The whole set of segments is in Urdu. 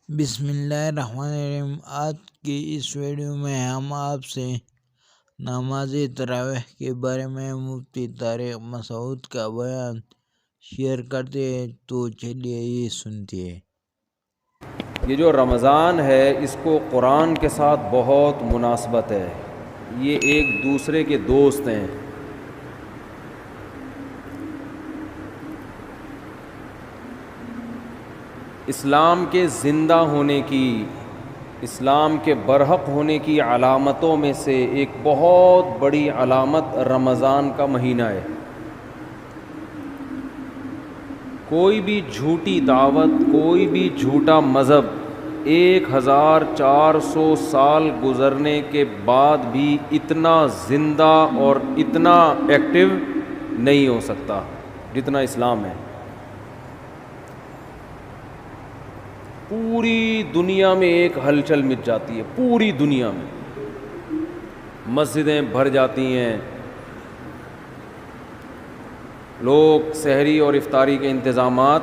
بسم اللہ الرحمن الرحیم۔ آج کی اس ویڈیو میں ہم آپ سے نماز تراویح کے بارے میں مفتی طارق مسعود کا بیان شیئر کرتے ہیں، تو چلیے یہ سنتے ہیں۔ یہ جو رمضان ہے اس کو قرآن کے ساتھ بہت مناسبت ہے، یہ ایک دوسرے کے دوست ہیں۔ اسلام کے زندہ ہونے کی، اسلام کے برحق ہونے کی علامتوں میں سے ایک بہت بڑی علامت رمضان کا مہینہ ہے۔ کوئی بھی جھوٹی دعوت، کوئی بھی جھوٹا مذہب 1400 سال گزرنے کے بعد بھی اتنا زندہ اور اتنا ایکٹیو نہیں ہو سکتا جتنا اسلام ہے۔ پوری دنیا میں ایک ہلچل مچ جاتی ہے، پوری دنیا میں مسجدیں بھر جاتی ہیں، لوگ سحری اور افطاری کے انتظامات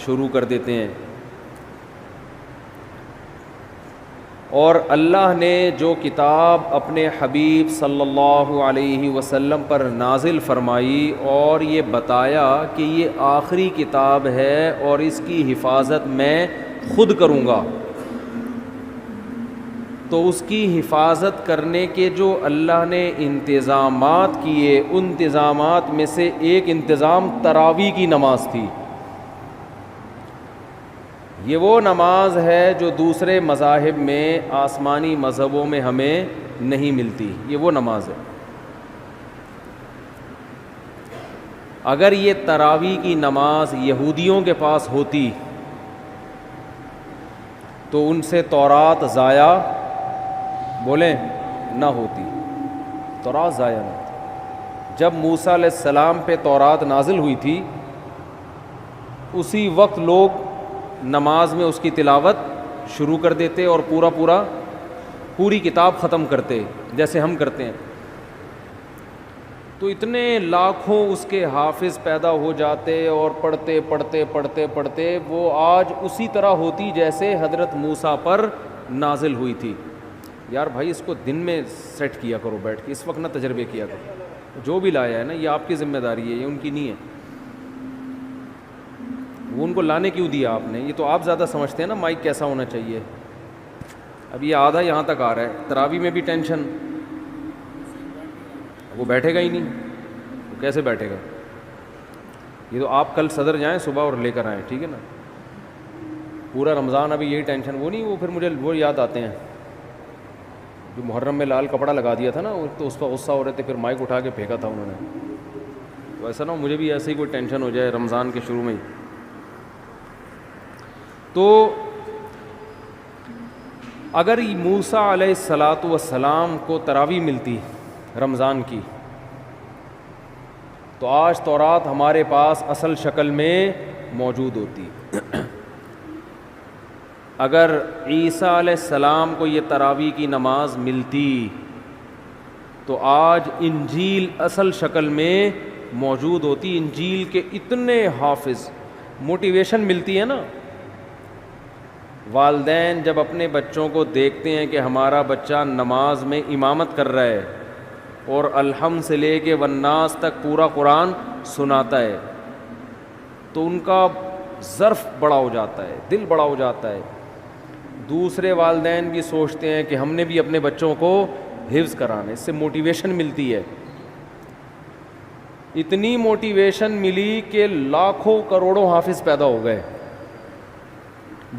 شروع کر دیتے ہیں، اور اللہ نے جو کتاب اپنے حبیب صلی اللہ علیہ وسلم پر نازل فرمائی اور یہ بتایا کہ یہ آخری کتاب ہے اور اس کی حفاظت میں خود کروں گا، تو اس کی حفاظت کرنے کے جو اللہ نے انتظامات کیے، ان انتظامات میں سے ایک انتظام تراویح کی نماز تھی۔ یہ وہ نماز ہے جو دوسرے مذاہب میں، آسمانی مذہبوں میں ہمیں نہیں ملتی، یہ وہ نماز ہے۔ اگر یہ تراویح کی نماز یہودیوں کے پاس ہوتی تو ان سے تورات ضائع بولیں نہ ہوتی، تورات ضائع نہ ہوتی۔ جب موسیٰ علیہ السلام پہ تورات نازل ہوئی تھی، اسی وقت لوگ نماز میں اس کی تلاوت شروع کر دیتے اور پوری کتاب ختم کرتے جیسے ہم کرتے ہیں۔ تو اتنے لاکھوں اس کے حافظ پیدا ہو جاتے اور پڑھتے پڑھتے پڑھتے پڑھتے وہ آج اسی طرح ہوتی جیسے حضرت موسیٰ پر نازل ہوئی تھی۔ یار بھائی اس کو دن میں سیٹ کیا کرو بیٹھ کے، اس وقت نہ تجربے کیا کرو۔ جو بھی لایا ہے نا یہ آپ کی ذمہ داری ہے، یہ ان کی نہیں ہے۔ وہ ان کو لانے کیوں دیا آپ نے؟ یہ تو آپ زیادہ سمجھتے ہیں نا مائک کیسا ہونا چاہیے۔ اب یہ آدھا یہاں تک آ رہا ہے، تراویح میں بھی ٹینشن، وہ بیٹھے گا ہی نہیں، وہ کیسے بیٹھے گا؟ یہ تو آپ کل صدر جائیں صبح اور لے کر آئیں، ٹھیک ہے نا؟ پورا رمضان ابھی یہی ٹینشن، وہ نہیں، وہ پھر مجھے وہ یاد آتے ہیں جو محرم میں لال کپڑا لگا دیا تھا نا، تو اس پر غصہ ہو رہے تھے، پھر مائک اٹھا کے پھینکا تھا انہوں نے۔ تو ایسا نہ ہو مجھے بھی ایسے ہی کوئی ٹینشن ہو جائے رمضان کے شروع میں ہی۔ تو اگر موسیٰ علیہ السلام کو تراویح ملتی رمضان کی، تو آج تورات ہمارے پاس اصل شکل میں موجود ہوتی۔ اگر عیسیٰ علیہ السلام کو یہ تراویح کی نماز ملتی تو آج انجیل اصل شکل میں موجود ہوتی۔ انجیل کے اتنے حافظ، موٹیویشن ملتی ہے نا۔ والدین جب اپنے بچوں کو دیکھتے ہیں کہ ہمارا بچہ نماز میں امامت کر رہا ہے اور الحمد سے لے کے والناس تک پورا قرآن سناتا ہے، تو ان کا ظرف بڑا ہو جاتا ہے، دل بڑا ہو جاتا ہے۔ دوسرے والدین بھی سوچتے ہیں کہ ہم نے بھی اپنے بچوں کو حفظ کرانا ہے، اس سے موٹیویشن ملتی ہے۔ اتنی موٹیویشن ملی کہ لاکھوں کروڑوں حافظ پیدا ہو گئے،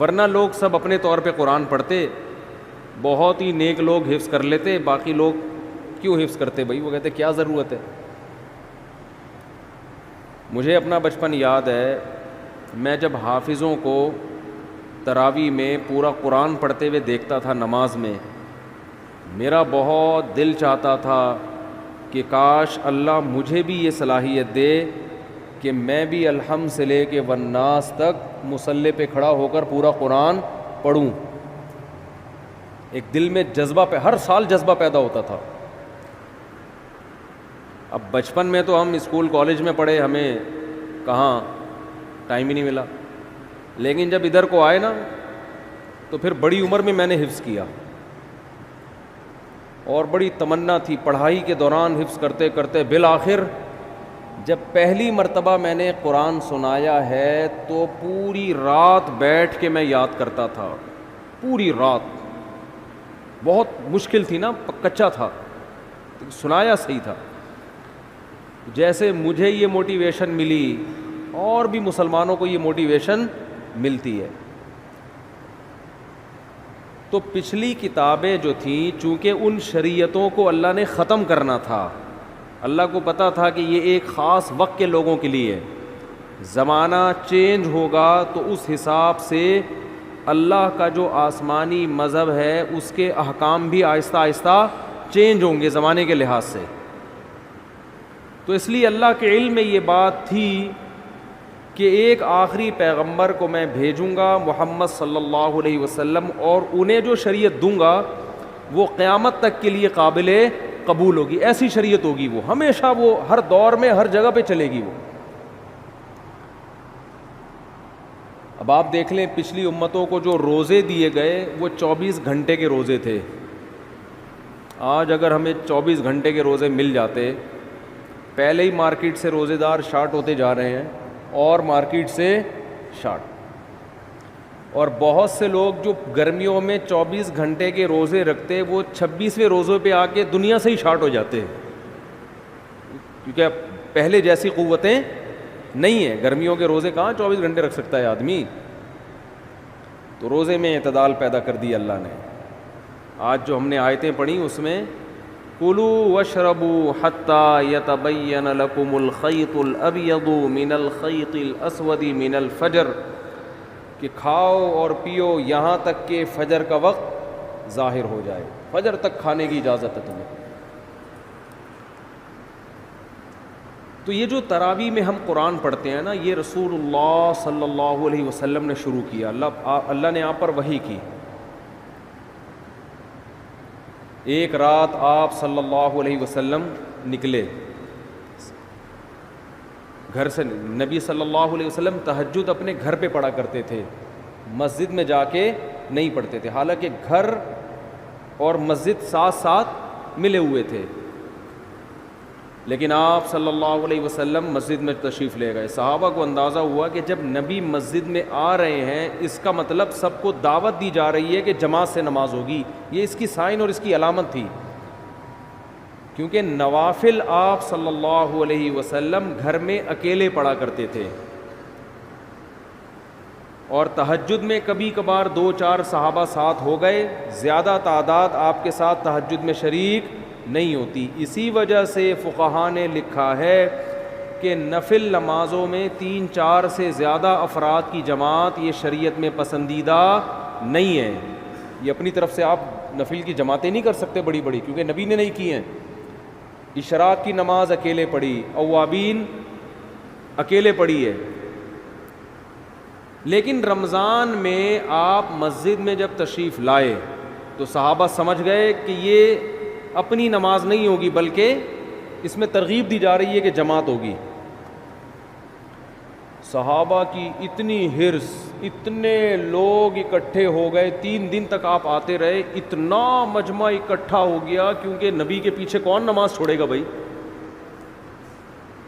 ورنہ لوگ سب اپنے طور پہ قرآن پڑھتے، بہت ہی نیک لوگ حفظ کر لیتے، باقی لوگ کیوں حفظ کرتے بھائی؟ وہ کہتے کیا ضرورت ہے۔ مجھے اپنا بچپن یاد ہے، میں جب حافظوں کو تراویح میں پورا قرآن پڑھتے ہوئے دیکھتا تھا نماز میں، میرا بہت دل چاہتا تھا کہ کاش اللہ مجھے بھی یہ صلاحیت دے کہ میں بھی الحمد سے لے کے والناس تک مصلی پہ کھڑا ہو کر پورا قرآن پڑھوں۔ ایک دل میں جذبہ ہر سال جذبہ پیدا ہوتا تھا۔ اب بچپن میں تو ہم اسکول کالج میں پڑھے، ہمیں کہاں ٹائم ہی نہیں ملا، لیکن جب ادھر کو آئے نا تو پھر بڑی عمر میں میں نے حفظ کیا، اور بڑی تمنا تھی پڑھائی کے دوران حفظ کرتے کرتے بالآخر جب پہلی مرتبہ میں نے قرآن سنایا ہے تو پوری رات بیٹھ کے میں یاد کرتا تھا، پوری رات۔ بہت مشکل تھی نا، کچا تھا، سنایا صحیح تھا۔ جیسے مجھے یہ موٹیویشن ملی اور بھی مسلمانوں کو یہ موٹیویشن ملتی ہے۔ تو پچھلی کتابیں جو تھیں چونکہ ان شریعتوں کو اللہ نے ختم کرنا تھا، اللہ کو پتہ تھا کہ یہ ایک خاص وقت کے لوگوں کے لیے، زمانہ چینج ہوگا تو اس حساب سے اللہ کا جو آسمانی مذہب ہے اس کے احکام بھی آہستہ آہستہ چینج ہوں گے زمانے کے لحاظ سے۔ تو اس لیے اللہ کے علم میں یہ بات تھی کہ ایک آخری پیغمبر کو میں بھیجوں گا محمد صلی اللہ علیہ وسلم، اور انہیں جو شریعت دوں گا وہ قیامت تک کے لیے قابل قبول ہوگی، ایسی شریعت ہوگی، وہ ہمیشہ، وہ ہر دور میں ہر جگہ پہ چلے گی وہ۔ اب آپ دیکھ لیں پچھلی امتوں کو جو روزے دیے گئے وہ 24 گھنٹے کے روزے تھے۔ آج اگر ہمیں 24 گھنٹے کے روزے مل جاتے، پہلے ہی مارکیٹ سے روزے دار شارٹ ہوتے جا رہے ہیں اور مارکیٹ سے شارٹ، اور بہت سے لوگ جو گرمیوں میں 24 گھنٹے کے روزے رکھتے وہ 26ویں روزے پہ آ کے دنیا سے ہی شارٹ ہو جاتے ہیں، کیونکہ پہلے جیسی قوتیں نہیں ہیں۔ گرمیوں کے روزے کہاں 24 گھنٹے رکھ سکتا ہے آدمی، تو روزے میں اعتدال پیدا کر دی اللہ نے۔ آج جو ہم نے آیتیں پڑھی اس میں کُلُوا واشربوا حتی یتبین لکم الخیط الابیض من الخیط الاسود من الفجر، کہ کھاؤ اور پیو یہاں تک کہ فجر کا وقت ظاہر ہو جائے، فجر تک کھانے کی اجازت ہے تمہیں۔ تو یہ جو تراویح میں ہم قرآن پڑھتے ہیں نا، یہ رسول اللہ صلی اللہ علیہ وسلم نے شروع کیا، اللہ نے آپ پر وحی کی۔ ایک رات آپ صلی اللہ علیہ وسلم نکلے گھر سے، نبی صلی اللہ علیہ وسلم تہجد اپنے گھر پہ پڑھا کرتے تھے، مسجد میں جا کے نہیں پڑھتے تھے، حالانکہ گھر اور مسجد ساتھ ساتھ ملے ہوئے تھے، لیکن آپ صلی اللہ علیہ وسلم مسجد میں تشریف لے گئے۔ صحابہ کو اندازہ ہوا کہ جب نبی مسجد میں آ رہے ہیں اس کا مطلب سب کو دعوت دی جا رہی ہے کہ جماعت سے نماز ہوگی، یہ اس کی سائن اور اس کی علامت تھی، کیونکہ نوافل آپ صلی اللہ علیہ وسلم گھر میں اکیلے پڑھا کرتے تھے، اور تہجد میں کبھی کبھار 2-4 صحابہ ساتھ ہو گئے، زیادہ تعداد آپ کے ساتھ تہجد میں شریک نہیں ہوتی۔ اسی وجہ سے فقہاء نے لکھا ہے کہ نفل نمازوں میں 3-4 سے زیادہ افراد کی جماعت یہ شریعت میں پسندیدہ نہیں ہے۔ یہ اپنی طرف سے آپ نفل کی جماعتیں نہیں کر سکتے بڑی بڑی، کیونکہ نبی نے نہیں کی ہیں۔ اشراق کی نماز اکیلے پڑھی، اوابین اکیلے پڑھی ہے، لیکن رمضان میں آپ مسجد میں جب تشریف لائے تو صحابہ سمجھ گئے کہ یہ اپنی نماز نہیں ہوگی بلکہ اس میں ترغیب دی جا رہی ہے کہ جماعت ہوگی۔ صحابہ کی اتنی حرص، اتنے لوگ اکٹھے ہو گئے، 3 دن تک آپ آتے رہے، اتنا مجمع اکٹھا ہو گیا، کیونکہ نبی کے پیچھے کون نماز چھوڑے گا بھائی؟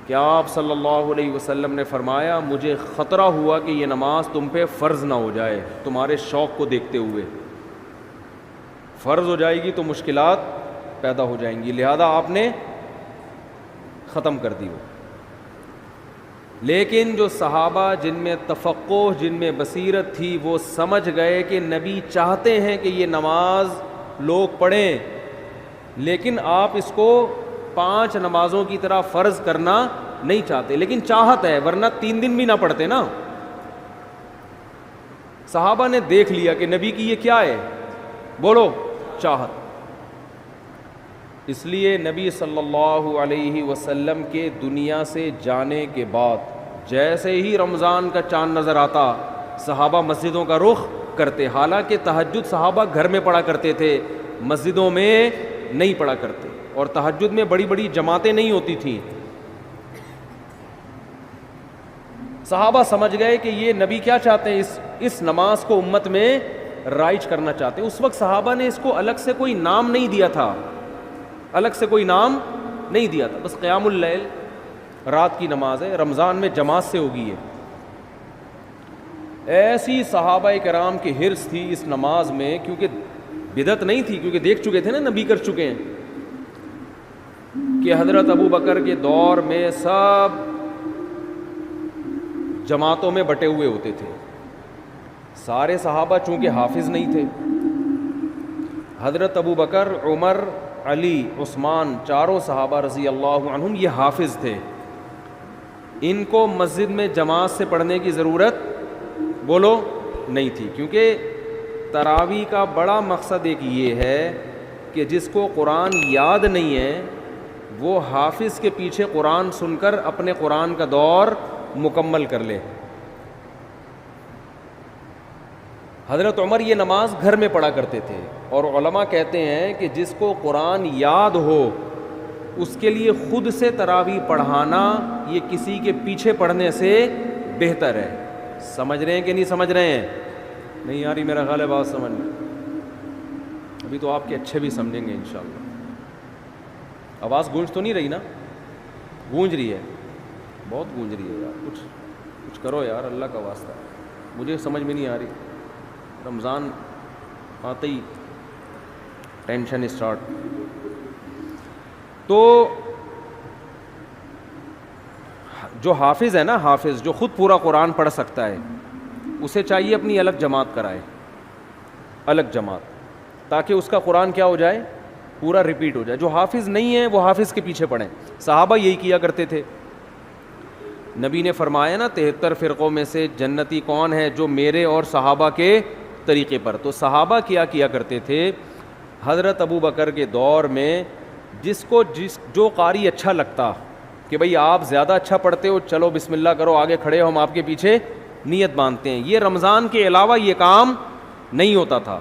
کہ آپ صلی اللہ علیہ وسلم نے فرمایا مجھے خطرہ ہوا کہ یہ نماز تم پہ فرض نہ ہو جائے، تمہارے شوق کو دیکھتے ہوئے فرض ہو جائے گی تو مشکلات پیدا ہو جائیں گی، لہذا آپ نے ختم کر دی وہ۔ لیکن جو صحابہ جن میں تفقہ، جن میں بصیرت تھی، وہ سمجھ گئے کہ نبی چاہتے ہیں کہ یہ نماز لوگ پڑھیں، لیکن آپ اس کو 5 نمازوں کی طرح فرض کرنا نہیں چاہتے، لیکن چاہت ہے، ورنہ 3 دن بھی نہ پڑھتے نا۔ صحابہ نے دیکھ لیا کہ نبی کی یہ کیا ہے، بولو، چاہت۔ اس لیے نبی صلی اللہ علیہ وسلم کے دنیا سے جانے کے بعد جیسے ہی رمضان کا چاند نظر آتا صحابہ مسجدوں کا رخ کرتے، حالانکہ تہجد صحابہ گھر میں پڑھا کرتے تھے، مسجدوں میں نہیں پڑھا کرتے، اور تہجد میں بڑی بڑی جماعتیں نہیں ہوتی تھیں۔ صحابہ سمجھ گئے کہ یہ نبی کیا چاہتے ہیں، اس نماز کو امت میں رائج کرنا چاہتے ہیں. اس وقت صحابہ نے اس کو الگ سے کوئی نام نہیں دیا تھا, الگ سے کوئی نام نہیں دیا تھا, بس قیام اللیل رات کی نماز ہے, رمضان میں جماعت سے ہوگی. ایسی صحابہ کرام کی حرص تھی اس نماز میں, کیونکہ بدعت نہیں تھی, کیونکہ دیکھ چکے تھے نا, نبی کر چکے ہیں, کہ حضرت ابو بکر کے دور میں سب جماعتوں میں بٹے ہوئے ہوتے تھے. سارے صحابہ چونکہ حافظ نہیں تھے, حضرت ابو بکر, عمر, علی, عثمان, چاروں صحابہ رضی اللہ عنہم یہ حافظ تھے. ان کو مسجد میں جماعت سے پڑھنے کی ضرورت بولو نہیں تھی, کیونکہ تراویح کا بڑا مقصد ایک یہ ہے کہ جس کو قرآن یاد نہیں ہے وہ حافظ کے پیچھے قرآن سن کر اپنے قرآن کا دور مکمل کر لے. حضرت عمر یہ نماز گھر میں پڑھا کرتے تھے, اور علماء کہتے ہیں کہ جس کو قرآن یاد ہو اس کے لیے خود سے تراویح پڑھانا یہ کسی کے پیچھے پڑھنے سے بہتر ہے. سمجھ رہے ہیں کہ نہیں سمجھ رہے ہیں؟ نہیں یاری, میرا خیال ہے بات سمجھ میں, ابھی تو آپ کے اچھے بھی سمجھیں گے انشاءاللہ. آواز گونج تو نہیں رہی نا؟ گونج رہی ہے, بہت گونج رہی ہے یار, کچھ کرو یار, اللہ کا واسطہ, مجھے سمجھ میں نہیں آ رہی. رمضان آتے ہی ٹینشن اسٹارٹ. تو جو حافظ ہے نا, حافظ جو خود پورا قرآن پڑھ سکتا ہے, اسے چاہیے اپنی الگ جماعت کرائے, الگ جماعت, تاکہ اس کا قرآن کیا ہو جائے, پورا ریپیٹ ہو جائے. جو حافظ نہیں ہے وہ حافظ کے پیچھے پڑھیں. صحابہ یہی کیا کرتے تھے. نبی نے فرمایا نا 73 فرقوں میں سے جنتی کون ہے؟ جو میرے اور صحابہ کے طریقے پر. تو صحابہ کیا کرتے تھے, حضرت ابو بکر کے دور میں جو قاری اچھا لگتا کہ بھئی آپ زیادہ اچھا پڑھتے ہو, چلو بسم اللہ کرو, آگے کھڑے ہو, ہم آپ کے پیچھے نیت باندھتے ہیں. یہ رمضان کے علاوہ یہ کام نہیں ہوتا تھا.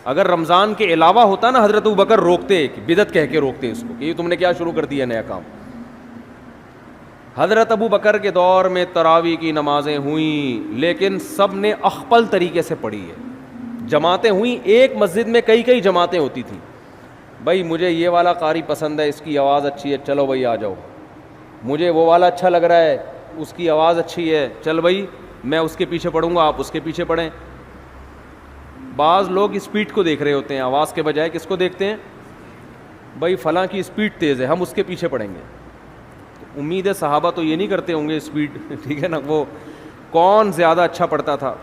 اگر رمضان کے علاوہ ہوتا نا, حضرت ابو بکر روکتے, بدعت کہہ کے روکتے اس کو کہ یہ تم نے کیا شروع کر دیا نیا کام. حضرت ابو بکر کے دور میں تراویح کی نمازیں ہوئیں, لیکن سب نے اخپل طریقے سے پڑھی ہے. جماعتیں ہوئیں, ایک مسجد میں کئی جماعتیں ہوتی تھیں. بھائی مجھے یہ والا قاری پسند ہے, اس کی آواز اچھی ہے, چلو بھائی آ جاؤ. مجھے وہ والا اچھا لگ رہا ہے, اس کی آواز اچھی ہے, چل بھائی میں اس کے پیچھے پڑھوں گا, آپ اس کے پیچھے پڑھیں. بعض لوگ اسپیڈ کو دیکھ رہے ہوتے ہیں, آواز کے بجائے کس کو دیکھتے ہیں؟ بھائی فلاں کی اسپیڈ تیز ہے, ہم اس کے پیچھے پڑھیں گے. امید ہے صحابہ تو یہ نہیں کرتے ہوں گے اسپیڈ, ٹھیک ہے نا, وہ کون زیادہ اچھا پڑھتا تھا.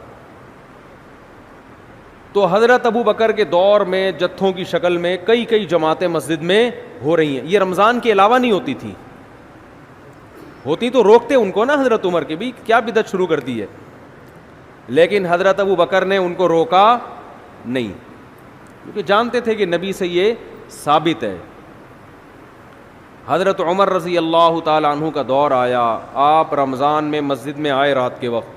تو حضرت ابو بکر کے دور میں جتھوں کی شکل میں کئی جماعتیں مسجد میں ہو رہی ہیں. یہ رمضان کے علاوہ نہیں ہوتی تھی, ہوتی تو روکتے ان کو نا حضرت عمر کے, بھی کیا بدعت شروع کر دی ہے. لیکن حضرت ابو بکر نے ان کو روکا نہیں, کیونکہ جانتے تھے کہ نبی سے یہ ثابت ہے. حضرت عمر رضی اللہ تعالیٰ عنہ کا دور آیا, آپ رمضان میں مسجد میں آئے رات کے وقت,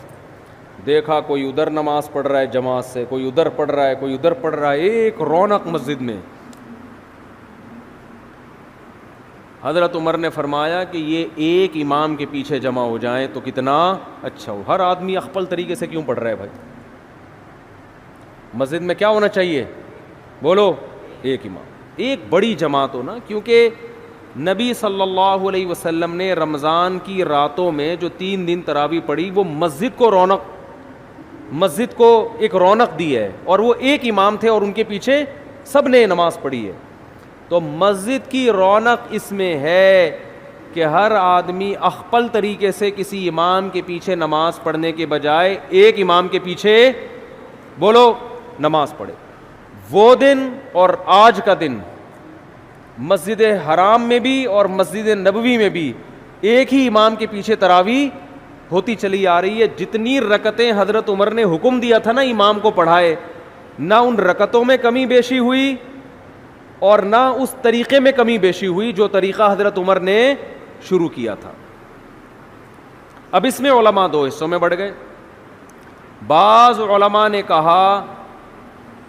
دیکھا کوئی ادھر نماز پڑھ رہا ہے جماعت سے, کوئی ادھر پڑھ رہا ہے, کوئی ادھر پڑھ رہا ہے, ایک رونق مسجد میں. حضرت عمر نے فرمایا کہ یہ ایک امام کے پیچھے جمع ہو جائیں تو کتنا اچھا ہو. ہر آدمی اخپل طریقے سے کیوں پڑھ رہا ہے بھائی؟ مسجد میں کیا ہونا چاہیے بولو؟ ایک امام, ایک بڑی جماعت ہو نا, کیونکہ نبی صلی اللہ علیہ وسلم نے رمضان کی راتوں میں جو 3 دن تراویح پڑھی وہ مسجد کو ایک رونق دی ہے, اور وہ ایک امام تھے اور ان کے پیچھے سب نے نماز پڑھی ہے. تو مسجد کی رونق اس میں ہے کہ ہر آدمی اخپل طریقے سے کسی امام کے پیچھے نماز پڑھنے کے بجائے ایک امام کے پیچھے بولو نماز پڑھے. وہ دن اور آج کا دن مسجد حرام میں بھی اور مسجد نبوی میں بھی ایک ہی امام کے پیچھے تراویح ہوتی چلی آ رہی ہے. جتنی رکعتیں حضرت عمر نے حکم دیا تھا نا امام کو پڑھائے, نہ ان رکعتوں میں کمی بیشی ہوئی اور نہ اس طریقے میں کمی بیشی ہوئی جو طریقہ حضرت عمر نے شروع کیا تھا. اب اس میں علماء 2 حصوں میں بڑھ گئے. بعض علماء نے کہا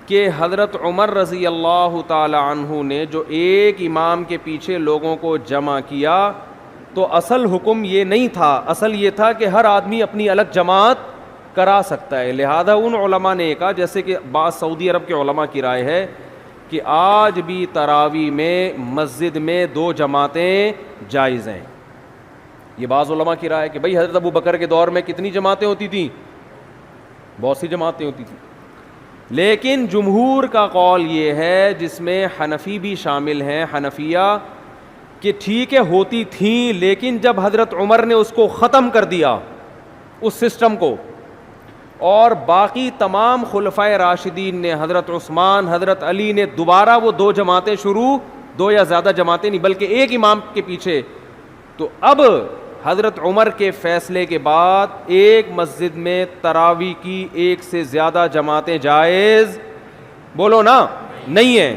کہ حضرت عمر رضی اللہ تعالی عنہ نے جو ایک امام کے پیچھے لوگوں کو جمع کیا تو اصل حکم یہ نہیں تھا, اصل یہ تھا کہ ہر آدمی اپنی الگ جماعت کرا سکتا ہے. لہذا ان علماء نے کہا, جیسے کہ بعض سعودی عرب کے علماء کی رائے ہے کہ آج بھی تراویح میں مسجد میں 2 جماعتیں جائز ہیں. یہ بعض علماء کی رائے ہے کہ بھئی حضرت ابو بکر کے دور میں کتنی جماعتیں ہوتی تھیں, بہت سی جماعتیں ہوتی تھیں. لیکن جمہور کا قول یہ ہے, جس میں حنفی بھی شامل ہیں, حنفیہ, کہ ٹھیک ہے ہوتی تھیں, لیکن جب حضرت عمر نے اس کو ختم کر دیا اس سسٹم کو, اور باقی تمام خلفائے راشدین نے, حضرت عثمان, حضرت علی نے دوبارہ وہ 2 جماعتیں شروع, 2 یا زیادہ جماعتیں نہیں بلکہ ایک امام کے پیچھے, تو اب حضرت عمر کے فیصلے کے بعد ایک مسجد میں تراویح کی 1 سے زیادہ جماعتیں جائز, بولو نا, نہیں ہیں.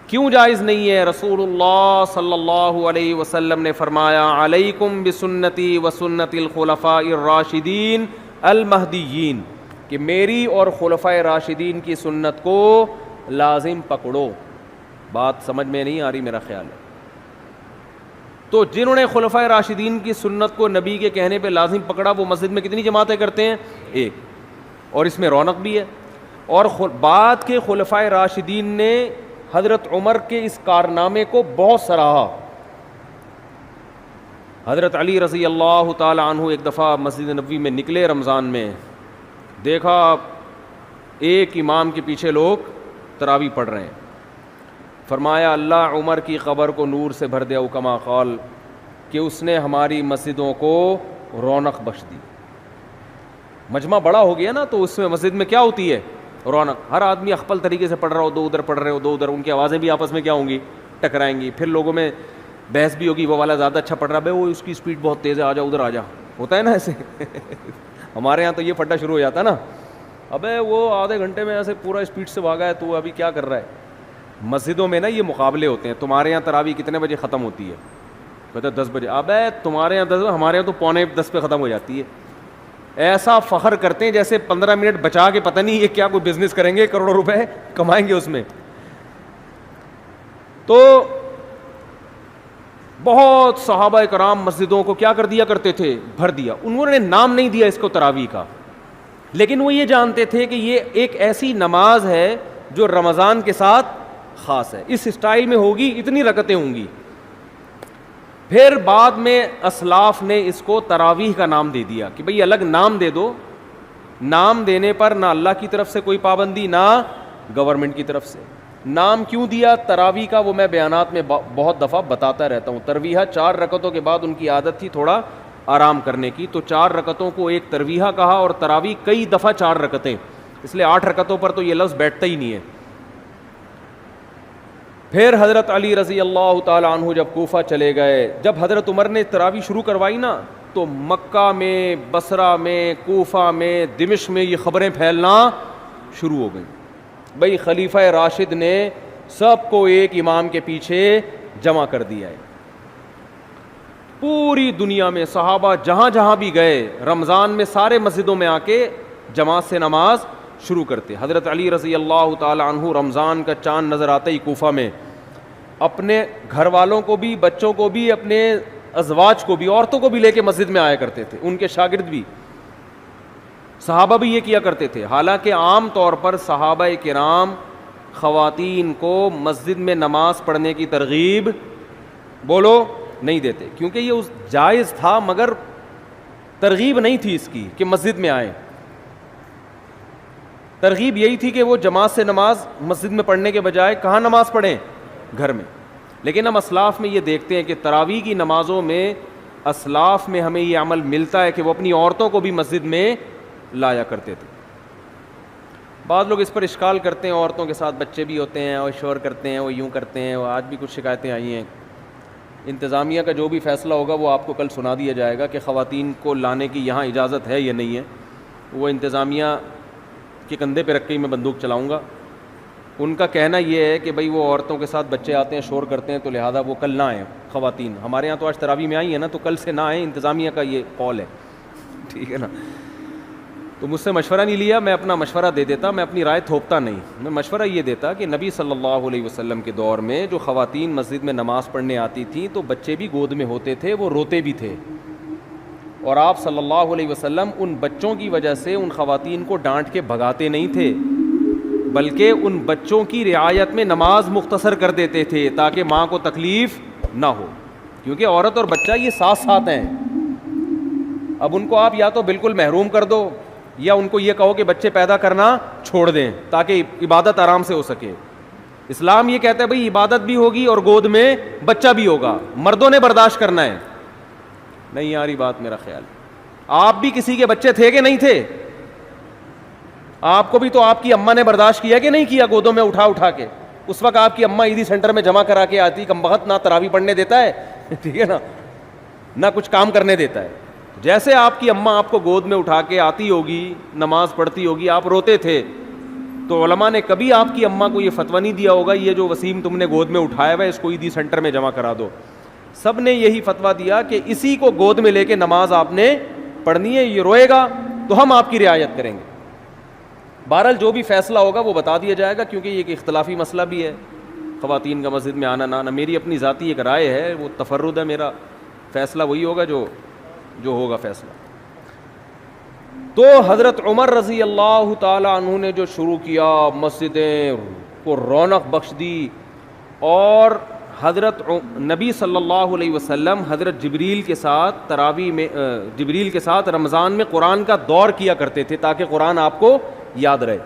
کیوں جائز نہیں ہے؟ رسول اللہ صلی اللہ علیہ وسلم نے فرمایا, علیکم بسنتی و سنت الخلفاء الراشدین المہدیین, کہ میری اور خلفائے راشدین کی سنت کو لازم پکڑو. بات سمجھ میں نہیں آ رہی میرا خیال ہے. تو جنہوں نے خلفائے راشدین کی سنت کو نبی کے کہنے پہ لازم پکڑا, وہ مسجد میں کتنی جماعتیں کرتے ہیں؟ 1. اور اس میں رونق بھی ہے. اور بعد کے خلفائے راشدین نے حضرت عمر کے اس کارنامے کو بہت سراہا. حضرت علی رضی اللہ تعالی عنہ ایک دفعہ مسجد نبوی میں نکلے رمضان میں, دیکھا ایک امام کے پیچھے لوگ تراویح پڑھ رہے ہیں. فرمایا, اللہ عمر کی قبر کو نور سے بھر دے, او کما قال, کہ اس نے ہماری مسجدوں کو رونق بخش دی. مجمع بڑا ہو گیا نا, تو اس میں مسجد میں کیا ہوتی ہے؟ رونق. ہر آدمی اخپل طریقے سے پڑھ رہا ہو, 2 ادھر پڑھ رہے ہو, 2 ادھر, ان کی آوازیں بھی آپس میں کیا ہوں گی؟ ٹکرائیں گی. پھر لوگوں میں بحث بھی ہوگی, وہ والا زیادہ اچھا پڑھ رہا ہے, وہ اس کی اسپیڈ بہت تیز ہے, آ جا ادھر آ جا, ہوتا ہے نا ایسے. ہمارے یہاں تو یہ پھڈا شروع ہو جاتا ہے نا, ابے وہ آدھے گھنٹے میں ایسے پورا اسپیڈ سے بھاگا ہے, تو ابھی کیا کر رہا ہے. مسجدوں میں نا یہ مقابلے ہوتے ہیں. تمہارے یہاں تراویح کتنے بجے ختم ہوتی ہے؟ کہتے 10 بجے. ابے تمہارے یہاں 10, ہمارے یہاں تو 9:45 پہ ختم ہو جاتی ہے. ایسا فخر کرتے ہیں جیسے 15 منٹ بچا کے پتہ نہیں یہ کیا کوئی بزنس کریں گے, کروڑوں روپے کمائیں گے اس میں. تو بہت صحابہ کرام مسجدوں کو کیا کر دیا کرتے تھے؟ بھر دیا. انہوں نے نام نہیں دیا اس کو تراویح کا, لیکن وہ یہ جانتے تھے کہ یہ ایک ایسی نماز ہے جو رمضان کے ساتھ خاص ہے, اس اسٹائل میں ہوگی, اتنی رکعتیں ہوں گی. پھر بعد میں اسلاف نے اس کو تراویح کا نام دے دیا کہ بھئی الگ نام دے دو. نام دینے پر نہ اللہ کی طرف سے کوئی پابندی, نہ گورنمنٹ کی طرف سے. نام کیوں دیا تراویح کا, وہ میں بیانات میں بہت دفعہ بتاتا رہتا ہوں. ترویحہ 4 رکعتوں کے بعد ان کی عادت تھی تھوڑا آرام کرنے کی, تو 4 رکعتوں کو ایک ترویحہ کہا, اور تراویح کئی دفعہ 4 رکعتیں, اس لیے 8 رکعتوں پر تو یہ لفظ بیٹھتا ہی نہیں ہے. پھر حضرت علی رضی اللہ تعالی عنہ جب کوفہ چلے گئے, جب حضرت عمر نے تراویح شروع کروائی نا, تو مکہ میں, بصرہ میں, کوفہ میں, دمشق میں یہ خبریں پھیلنا شروع ہو گئیں. بھئی خلیفہ راشد نے سب کو ایک امام کے پیچھے جمع کر دیا ہے. پوری دنیا میں صحابہ جہاں جہاں بھی گئے, رمضان میں سارے مسجدوں میں آ کے جماعت سے نماز شروع کرتے. حضرت علی رضی اللہ تعالی عنہ رمضان کا چاند نظر آتے ہی کوفہ میں اپنے گھر والوں کو بھی, بچوں کو بھی, اپنے ازواج کو بھی, عورتوں کو بھی لے کے مسجد میں آیا کرتے تھے. ان کے شاگرد بھی, صحابہ بھی یہ کیا کرتے تھے. حالانکہ عام طور پر صحابہ کرام خواتین کو مسجد میں نماز پڑھنے کی ترغیب, بولو, نہیں دیتے, کیونکہ یہ جائز تھا, مگر ترغیب نہیں تھی اس کی کہ مسجد میں آئیں. ترغیب یہی تھی کہ وہ جماعت سے نماز مسجد میں پڑھنے کے بجائے کہاں نماز پڑھیں؟ گھر میں. لیکن ہم اسلاف میں یہ دیکھتے ہیں کہ تراویح کی نمازوں میں اسلاف میں ہمیں یہ عمل ملتا ہے کہ وہ اپنی عورتوں کو بھی مسجد میں لایا کرتے تھے. بعض لوگ اس پر اشکال کرتے ہیں, عورتوں کے ساتھ بچے بھی ہوتے ہیں, اور شور کرتے ہیں, وہ یوں کرتے ہیں. آج بھی کچھ شکایتیں آئی ہیں. انتظامیہ کا جو بھی فیصلہ ہوگا وہ آپ کو کل سنا دیا جائے گا کہ خواتین کو لانے کی یہاں اجازت ہے یا نہیں ہے. وہ انتظامیہ کے کندھے پہ رکھ کے میں بندوق چلاؤں گا. ان کا کہنا یہ ہے کہ بھئی وہ عورتوں کے ساتھ بچے آتے ہیں, شور کرتے ہیں, تو لہذا وہ کل نہ آئیں خواتین. ہمارے یہاں تو آج تراویح میں آئی ہیں نا, تو کل سے نہ آئیں. انتظامیہ کا یہ قول ہے, ٹھیک ہے نا. تو مجھ سے مشورہ نہیں لیا, میں اپنا مشورہ دے دیتا, میں اپنی رائے تھوپتا نہیں. میں مشورہ یہ دیتا کہ نبی صلی اللہ علیہ وسلم کے دور میں جو خواتین مسجد میں نماز پڑھنے آتی تھیں تو بچے بھی گود میں ہوتے تھے, وہ روتے بھی تھے, اور آپ صلی اللہ علیہ وسلم ان بچوں کی وجہ سے ان خواتین کو ڈانٹ کے بھگاتے نہیں تھے، بلکہ ان بچوں کی رعایت میں نماز مختصر کر دیتے تھے تاکہ ماں کو تکلیف نہ ہو، کیونکہ عورت اور بچہ یہ ساتھ ساتھ ہیں. اب ان کو آپ یا تو بالکل محروم کر دو یا ان کو یہ کہو کہ بچے پیدا کرنا چھوڑ دیں تاکہ عبادت آرام سے ہو سکے. اسلام یہ کہتا ہے بھئی عبادت بھی ہوگی اور گود میں بچہ بھی ہوگا، مردوں نے برداشت کرنا ہے. نہیں آ رہی بات میرا خیال. آپ بھی کسی کے بچے تھے کہ نہیں تھے؟ آپ کو بھی تو آپ کی اماں نے برداشت کیا کہ نہیں کیا گودوں میں اٹھا اٹھا کے؟ اس وقت آپ کی اماں عیدی سینٹر میں جمع کرا کے آتی، کم بخت نہ تراویح پڑھنے دیتا ہے ٹھیک ہے نا، نہ کچھ کام کرنے دیتا ہے. جیسے آپ کی اماں آپ کو گود میں اٹھا کے آتی ہوگی، نماز پڑھتی ہوگی، آپ روتے تھے، تو علماء نے کبھی آپ کی اماں کو یہ فتویٰ نہیں دیا ہوگا یہ جو وسیم تم نے گود میں اٹھایا ہوا ہے اس کو عیدی سینٹر میں جمع کرا دو. سب نے یہی فتویٰ دیا کہ اسی کو گود میں لے کے نماز آپ نے پڑھنی ہے، یہ روئے گا تو ہم آپ کی رعایت کریں گے. بہرحال جو بھی فیصلہ ہوگا وہ بتا دیا جائے گا، کیونکہ یہ ایک اختلافی مسئلہ بھی ہے خواتین کا مسجد میں آنا نہ آنا. میری اپنی ذاتی ایک رائے ہے، وہ تفرد ہے میرا، فیصلہ وہی ہوگا جو ہوگا فیصلہ. تو حضرت عمر رضی اللہ تعالی عنہ نے جو شروع کیا، مسجدیں کو رونق بخش دی، اور حضرت نبی صلی اللہ علیہ وسلم حضرت جبریل کے ساتھ تراویح میں جبریل کے ساتھ رمضان میں قرآن کا دور کیا کرتے تھے تاکہ قرآن آپ کو یاد رہے.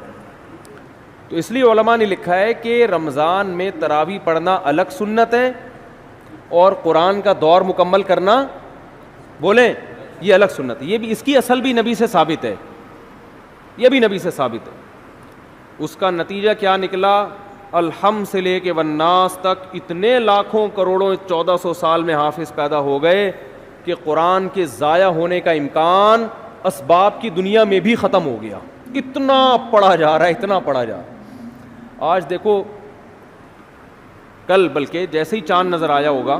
تو اس لیے علماء نے لکھا ہے کہ رمضان میں تراویح پڑھنا الگ سنت ہے اور قرآن کا دور مکمل کرنا بولیں یہ الگ سنت ہے. یہ بھی اس کی اصل بھی نبی سے ثابت ہے، یہ بھی نبی سے ثابت ہے. اس کا نتیجہ کیا نکلا؟ الحمد سے لے کے والناس تک اتنے لاکھوں کروڑوں 1400 سال میں حافظ پیدا ہو گئے کہ قرآن کے ضائع ہونے کا امکان اسباب کی دنیا میں بھی ختم ہو گیا. اتنا پڑھا جا رہا ہے، اتنا پڑھا جا رہا ہے. آج دیکھو، کل بلکہ جیسے ہی چاند نظر آیا ہوگا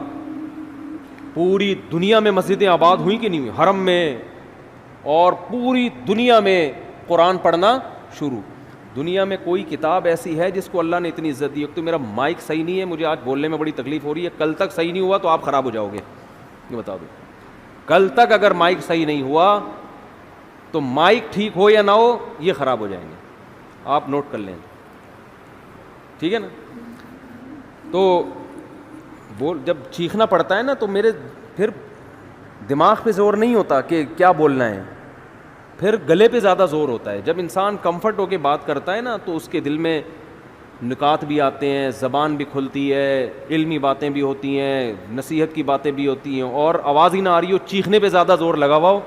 پوری دنیا میں مسجدیں آباد ہوئیں کہ نہیں ہوئی، حرم میں، اور پوری دنیا میں قرآن پڑھنا شروع. دنیا میں کوئی کتاب ایسی ہے جس کو اللہ نے اتنی عزت دی؟ ایک تو میرا مائک صحیح نہیں ہے، مجھے آج بولنے میں بڑی تکلیف ہو رہی ہے. کل تک صحیح نہیں ہوا تو آپ خراب ہو جاؤ گے، یہ بتا دو. کل تک اگر مائک صحیح نہیں ہوا تو مائک ٹھیک ہو یا نہ ہو یہ خراب ہو جائیں گے، آپ نوٹ کر لیں، ٹھیک ہے نا. تو جب چیخنا پڑتا ہے نا تو میرے پھر دماغ پہ زور نہیں ہوتا کہ کیا بولنا ہے، پھر گلے پہ زیادہ زور ہوتا ہے. جب انسان کمفرٹ ہو کے بات کرتا ہے نا تو اس کے دل میں نکات بھی آتے ہیں، زبان بھی کھلتی ہے، علمی باتیں بھی ہوتی ہیں، نصیحت کی باتیں بھی ہوتی ہیں. اور آواز ہی نہ آ رہی ہو، چیخنے پہ زیادہ زور لگا ہوا ہو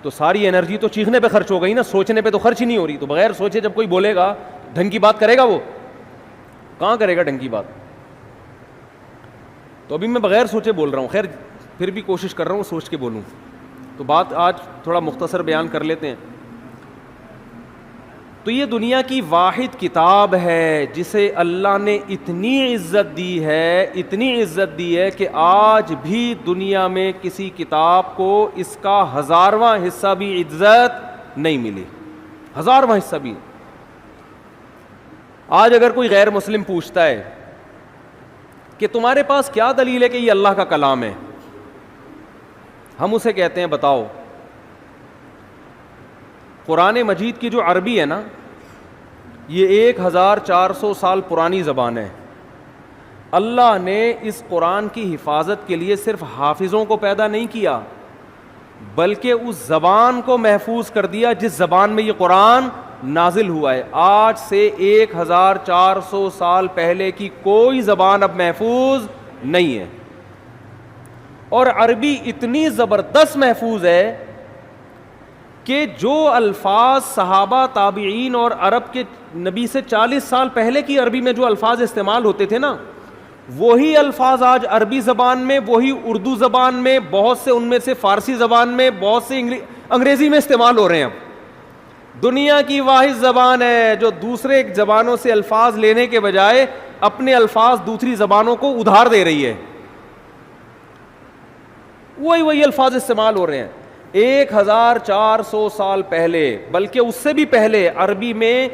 تو ساری انرجی تو چیخنے پہ خرچ ہو گئی نا، سوچنے پہ تو خرچ ہی نہیں ہو رہی. تو بغیر سوچے جب کوئی بولے گا ڈھنگ کی بات کرے گا، وہ کہاں کرے گا ڈھنگ کی بات؟ تو ابھی میں بغیر سوچے بول رہا ہوں، خیر پھر بھی کوشش کر رہا ہوں سوچ کے بولوں. تو بات آج تھوڑا مختصر بیان کر لیتے ہیں. تو یہ دنیا کی واحد کتاب ہے جسے اللہ نے اتنی عزت دی ہے، اتنی عزت دی ہے کہ آج بھی دنیا میں کسی کتاب کو اس کا 1000واں حصہ بھی عزت نہیں ملی، 1000واں حصہ بھی. آج اگر کوئی غیر مسلم پوچھتا ہے کہ تمہارے پاس کیا دلیل ہے کہ یہ اللہ کا کلام ہے، ہم اسے کہتے ہیں بتاؤ. قرآن مجید کی جو عربی ہے نا، یہ 1400 سال پرانی زبان ہے. اللہ نے اس قرآن کی حفاظت کے لیے صرف حافظوں کو پیدا نہیں کیا بلکہ اس زبان کو محفوظ کر دیا جس زبان میں یہ قرآن نازل ہوا ہے. آج سے 1400 سال پہلے کی کوئی زبان اب محفوظ نہیں ہے، اور عربی اتنی زبردست محفوظ ہے کہ جو الفاظ صحابہ، تابعین اور عرب کے نبی سے 40 سال پہلے کی عربی میں جو الفاظ استعمال ہوتے تھے نا، وہی الفاظ آج عربی زبان میں، وہی اردو زبان میں، بہت سے ان میں سے فارسی زبان میں، بہت سے انگریزی میں استعمال ہو رہے ہیں. اب دنیا کی واحد زبان ہے جو دوسرے زبانوں سے الفاظ لینے کے بجائے اپنے الفاظ دوسری زبانوں کو ادھار دے رہی ہے، وہی الفاظ استعمال ہو رہے ہیں. 1400 سال پہلے، بلکہ اس سے بھی پہلے، عربی میں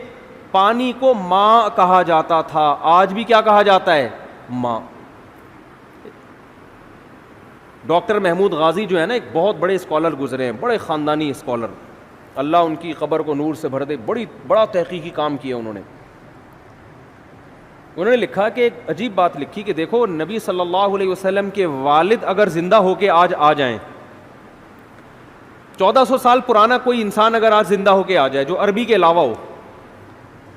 پانی کو ماء کہا جاتا تھا. آج بھی کیا کہا جاتا ہے؟ ماء. ڈاکٹر محمود غازی جو ہے نا، ایک بہت بڑے اسکالر گزرے ہیں، بڑے خاندانی اسکالر، اللہ ان کی قبر کو نور سے بھر دے، بڑا تحقیقی کام کیا انہوں نے لکھا کہ ایک عجیب بات لکھی کہ دیکھو نبی صلی اللہ علیہ وسلم کے والد اگر زندہ ہو کے آج آ جائیں، 1400 سال پرانا کوئی انسان اگر آج زندہ ہو کے آ جائے جو عربی کے علاوہ ہو،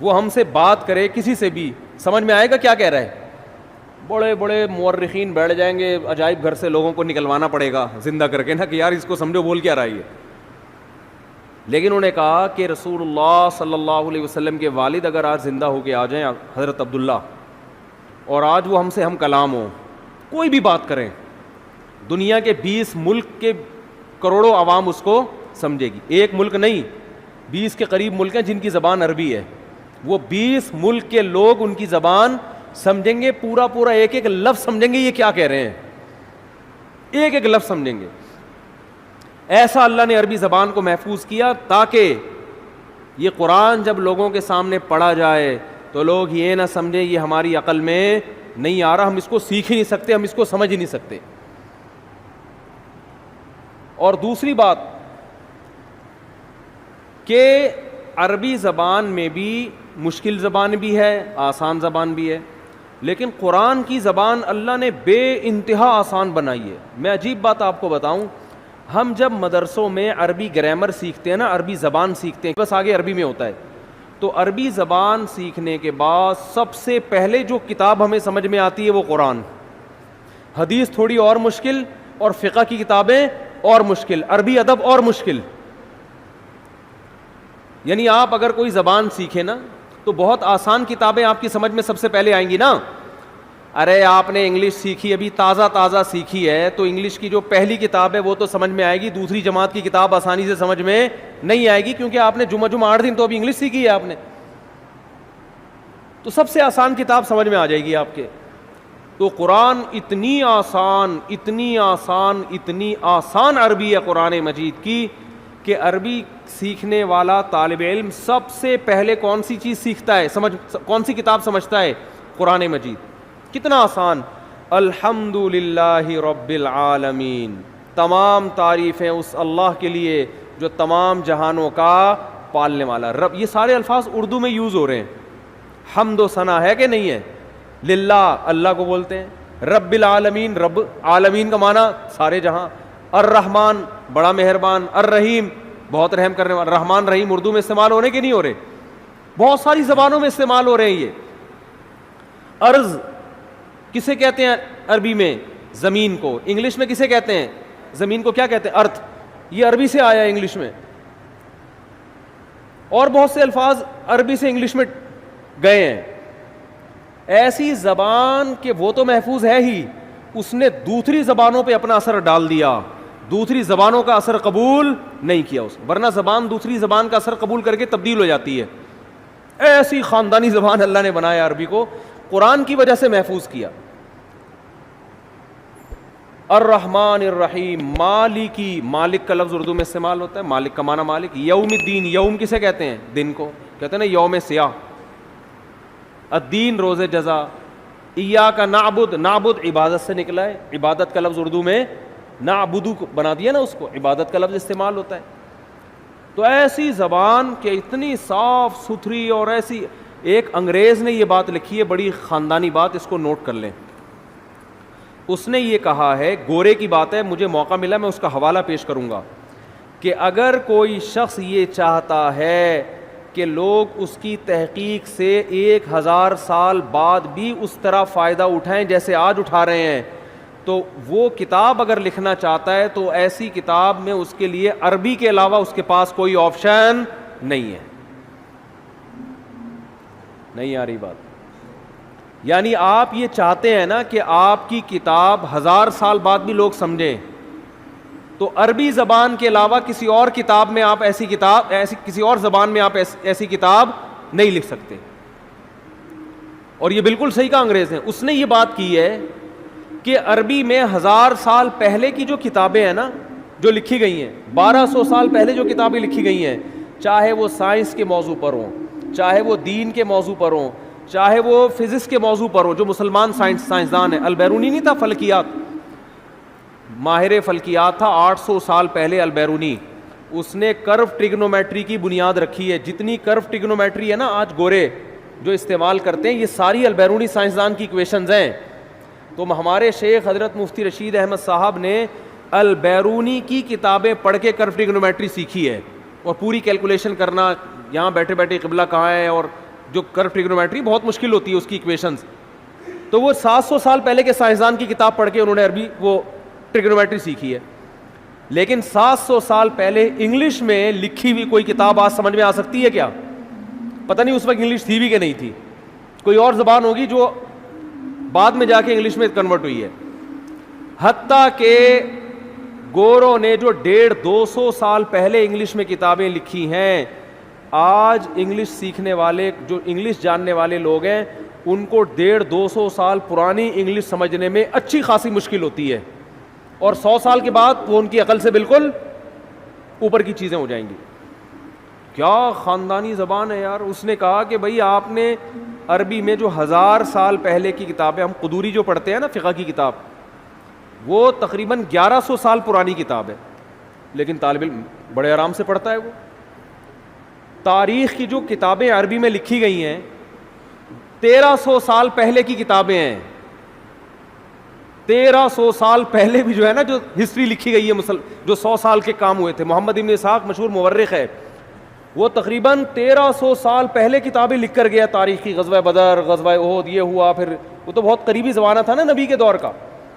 وہ ہم سے بات کرے کسی سے بھی، سمجھ میں آئے گا کیا کہہ رہا ہے؟ بڑے بڑے مورخین بیٹھ جائیں گے، عجائب گھر سے لوگوں کو نکلوانا پڑے گا زندہ کر کے نا کہ یار اس کو سمجھو بول کیا رہا ہے یہ. لیکن انہوں نے کہا کہ رسول اللہ صلی اللہ علیہ وسلم کے والد اگر آج زندہ ہو کے آ جائیں، حضرت عبداللہ، اور آج وہ ہم سے ہم کلام ہوں، کوئی بھی بات کریں، دنیا کے 20 ملک کے کروڑوں عوام اس کو سمجھے گی. ایک ملک نہیں، 20 کے قریب ملک ہیں جن کی زبان عربی ہے، وہ 20 ملک کے لوگ ان کی زبان سمجھیں گے، پورا ایک ایک لفظ سمجھیں گے یہ کیا کہہ رہے ہیں، ایک ایک لفظ سمجھیں گے. ایسا اللہ نے عربی زبان کو محفوظ کیا تاکہ یہ قرآن جب لوگوں کے سامنے پڑھا جائے تو لوگ یہ نہ سمجھیں یہ ہماری عقل میں نہیں آ رہا، ہم اس کو سیکھ ہی نہیں سکتے، ہم اس کو سمجھ ہی نہیں سکتے. اور دوسری بات کہ عربی زبان میں بھی مشکل زبان بھی ہے، آسان زبان بھی ہے، لیکن قرآن کی زبان اللہ نے بے انتہا آسان بنائی ہے. میں عجیب بات آپ کو بتاؤں، ہم جب مدرسوں میں عربی گرامر سیکھتے ہیں نا، عربی زبان سیکھتے ہیں، بس آگے عربی میں ہوتا ہے، تو عربی زبان سیکھنے کے بعد سب سے پہلے جو کتاب ہمیں سمجھ میں آتی ہے وہ قرآن. حدیث تھوڑی اور مشکل، اور فقہ کی کتابیں اور مشکل، عربی ادب اور مشکل. یعنی آپ اگر کوئی زبان سیکھیں نا تو بہت آسان کتابیں آپ کی سمجھ میں سب سے پہلے آئیں گی نا. ارے آپ نے انگلش سیکھی، ابھی تازہ سیکھی ہے، تو انگلش کی جو پہلی کتاب ہے وہ تو سمجھ میں آئے گی، دوسری جماعت کی کتاب آسانی سے سمجھ میں نہیں آئے گی، کیونکہ آپ نے جمعہ 8 دن تو ابھی انگلش سیکھی ہے آپ نے. تو سب سے آسان کتاب سمجھ میں آ جائے گی آپ کے. تو قرآن اتنی آسان عربی ہے قرآن مجید کی کہ عربی سیکھنے والا طالب علم سب سے پہلے کون سی چیز سیکھتا ہے، کون سی کتاب سمجھتا ہے؟ قرآن مجید. کتنا آسان. الحمد للہ رب العالمین، تمام تعریفیں اس اللہ کے لیے جو تمام جہانوں کا پالنے والا رب. یہ سارے الفاظ اردو میں یوز ہو رہے ہیں. حمد و ثنا ہے کہ نہیں ہے؟ للہ، اللہ کو بولتے ہیں. رب العالمین، رب عالمین کا معنی سارے جہاں. الرحمن، بڑا مہربان. الرحیم، بہت رحم کرنے والا. رحمان رحیم اردو میں استعمال ہو رہے کہ نہیں ہو رہے؟ بہت ساری زبانوں میں استعمال ہو رہے ہیں یہ. ارض کسے کہتے ہیں عربی میں؟ زمین کو. انگلش میں کسے کہتے ہیں زمین کو؟ کیا کہتے ہیں؟ ارتھ. یہ عربی سے آیا ہے انگلش میں. اور بہت سے الفاظ عربی سے انگلش میں گئے ہیں. ایسی زبان کہ وہ تو محفوظ ہے ہی، اس نے دوسری زبانوں پہ اپنا اثر ڈال دیا، دوسری زبانوں کا اثر قبول نہیں کیا اس. ورنہ زبان دوسری زبان کا اثر قبول کر کے تبدیل ہو جاتی ہے. ایسی خاندانی زبان اللہ نے بنایا عربی کو، قرآن کی وجہ سے محفوظ کیا. الرحمن الرحیم، مالکی، مالک کا لفظ اردو میں استعمال ہوتا ہے، مالک کا معنی مالک. یوم الدین، یوم کسے کہتے ہیں؟ دن کو کہتے ہیں نا، یوم سیاہ. الدین، روز جزا. ایاک نعبد، نعبد عبادت سے نکلا ہے، عبادت کا لفظ اردو میں نعبدو بنا دیا نا اس کو، عبادت کا لفظ استعمال ہوتا ہے. تو ایسی زبان کہ اتنی صاف ستھری، اور ایسی. ایک انگریز نے یہ بات لکھی ہے، بڑی خاندانی بات، اس کو نوٹ کر لیں. اس نے یہ کہا ہے، گورے کی بات ہے، مجھے موقع ملا میں اس کا حوالہ پیش کروں گا، کہ اگر کوئی شخص یہ چاہتا ہے کہ لوگ اس کی تحقیق سے 1000 سال بعد بھی اس طرح فائدہ اٹھائیں جیسے آج اٹھا رہے ہیں، تو وہ کتاب اگر لکھنا چاہتا ہے تو ایسی کتاب میں اس کے لیے عربی کے علاوہ اس کے پاس کوئی آپشن نہیں ہے. نہیں آ رہی بات؟ یعنی آپ یہ چاہتے ہیں نا کہ آپ کی کتاب 1000 سال بعد بھی لوگ سمجھیں، تو عربی زبان کے علاوہ کسی اور کتاب میں آپ کسی اور زبان میں آپ ایسی کتاب نہیں لکھ سکتے. اور یہ بالکل صحیح کہا انگریز نے. اس نے یہ بات کی ہے کہ عربی میں 1000 سال پہلے کی جو کتابیں ہیں نا، جو لکھی گئی ہیں، 1200 سال پہلے جو کتابیں لکھی گئی ہیں، چاہے وہ سائنس کے موضوع پر ہوں، چاہے وہ دین کے موضوع پر ہوں، چاہے وہ فزکس کے موضوع پر ہو، جو مسلمان سائنسدان ہیں. البیرونی نہیں تھا، فلکیات. ماہر فلکیات تھا 800 سال پہلے البیرونی. اس نے کرو ٹریگنومیٹری کی بنیاد رکھی ہے. جتنی کرو ٹریگنومیٹری ہے نا آج گورے جو استعمال کرتے ہیں, یہ ساری البیرونی سائنسدان کی ایکویشنز ہیں. تو ہمارے شیخ حضرت مفتی رشید احمد صاحب نے البیرونی کی کتابیں پڑھ کے کرو ٹریگنومیٹری سیکھی ہے, اور پوری کیلکولیشن کرنا یہاں بیٹھے بیٹھے قبلہ کہاں ہے, اور جو کرو ٹریگنومیٹری بہت مشکل ہوتی ہے اس کی ایکویشنز. تو وہ 700 سال پہلے کے سائنسدان کی کتاب پڑھ کے انہوں نے عربی وہ ٹریگنومیٹری سیکھی ہے. لیکن 700 سال پہلے انگلش میں لکھی ہوئی کوئی کتاب آج سمجھ میں آ سکتی ہے کیا؟ پتہ نہیں اس وقت انگلش تھی بھی کہ نہیں تھی, کوئی اور زبان ہوگی جو بعد میں جا کے انگلش میں کنورٹ ہوئی ہے. حتیٰ کہ گوروں نے جو 150-200 سال پہلے انگلش میں کتابیں لکھی ہیں, آج انگلش سیکھنے والے جو انگلش جاننے والے لوگ ہیں ان کو 150-200 سال پرانی انگلش سمجھنے میں اچھی خاصی مشکل ہوتی ہے, اور 100 سال کے بعد وہ ان کی عقل سے بالکل اوپر کی چیزیں ہو جائیں گی. کیا خاندانی زبان ہے یار. اس نے کہا کہ بھئی آپ نے عربی میں جو 1000 سال پہلے کی کتابیں, ہم قدوری جو پڑھتے ہیں نا فقہ کی کتاب, وہ تقریباً 1100 سال پرانی کتاب ہے, لیکن طالب علم بڑے آرام سے پڑھتا ہے. وہ تاریخ کی جو کتابیں عربی میں لکھی گئی ہیں 1300 سال پہلے کی کتابیں ہیں. 1300 سال پہلے بھی جو ہے نا جو ہسٹری لکھی گئی ہے جو 100 سال کے کام ہوئے تھے. محمد ابن اسحاق مشہور مورخ ہے, وہ تقریباً 1300 سال پہلے کتابیں لکھ کر گیا تاریخی. غزوہ بدر, غزوہ احد, یہ ہوا, پھر وہ تو بہت قریبی زمانہ تھا نا نبی کے دور کا.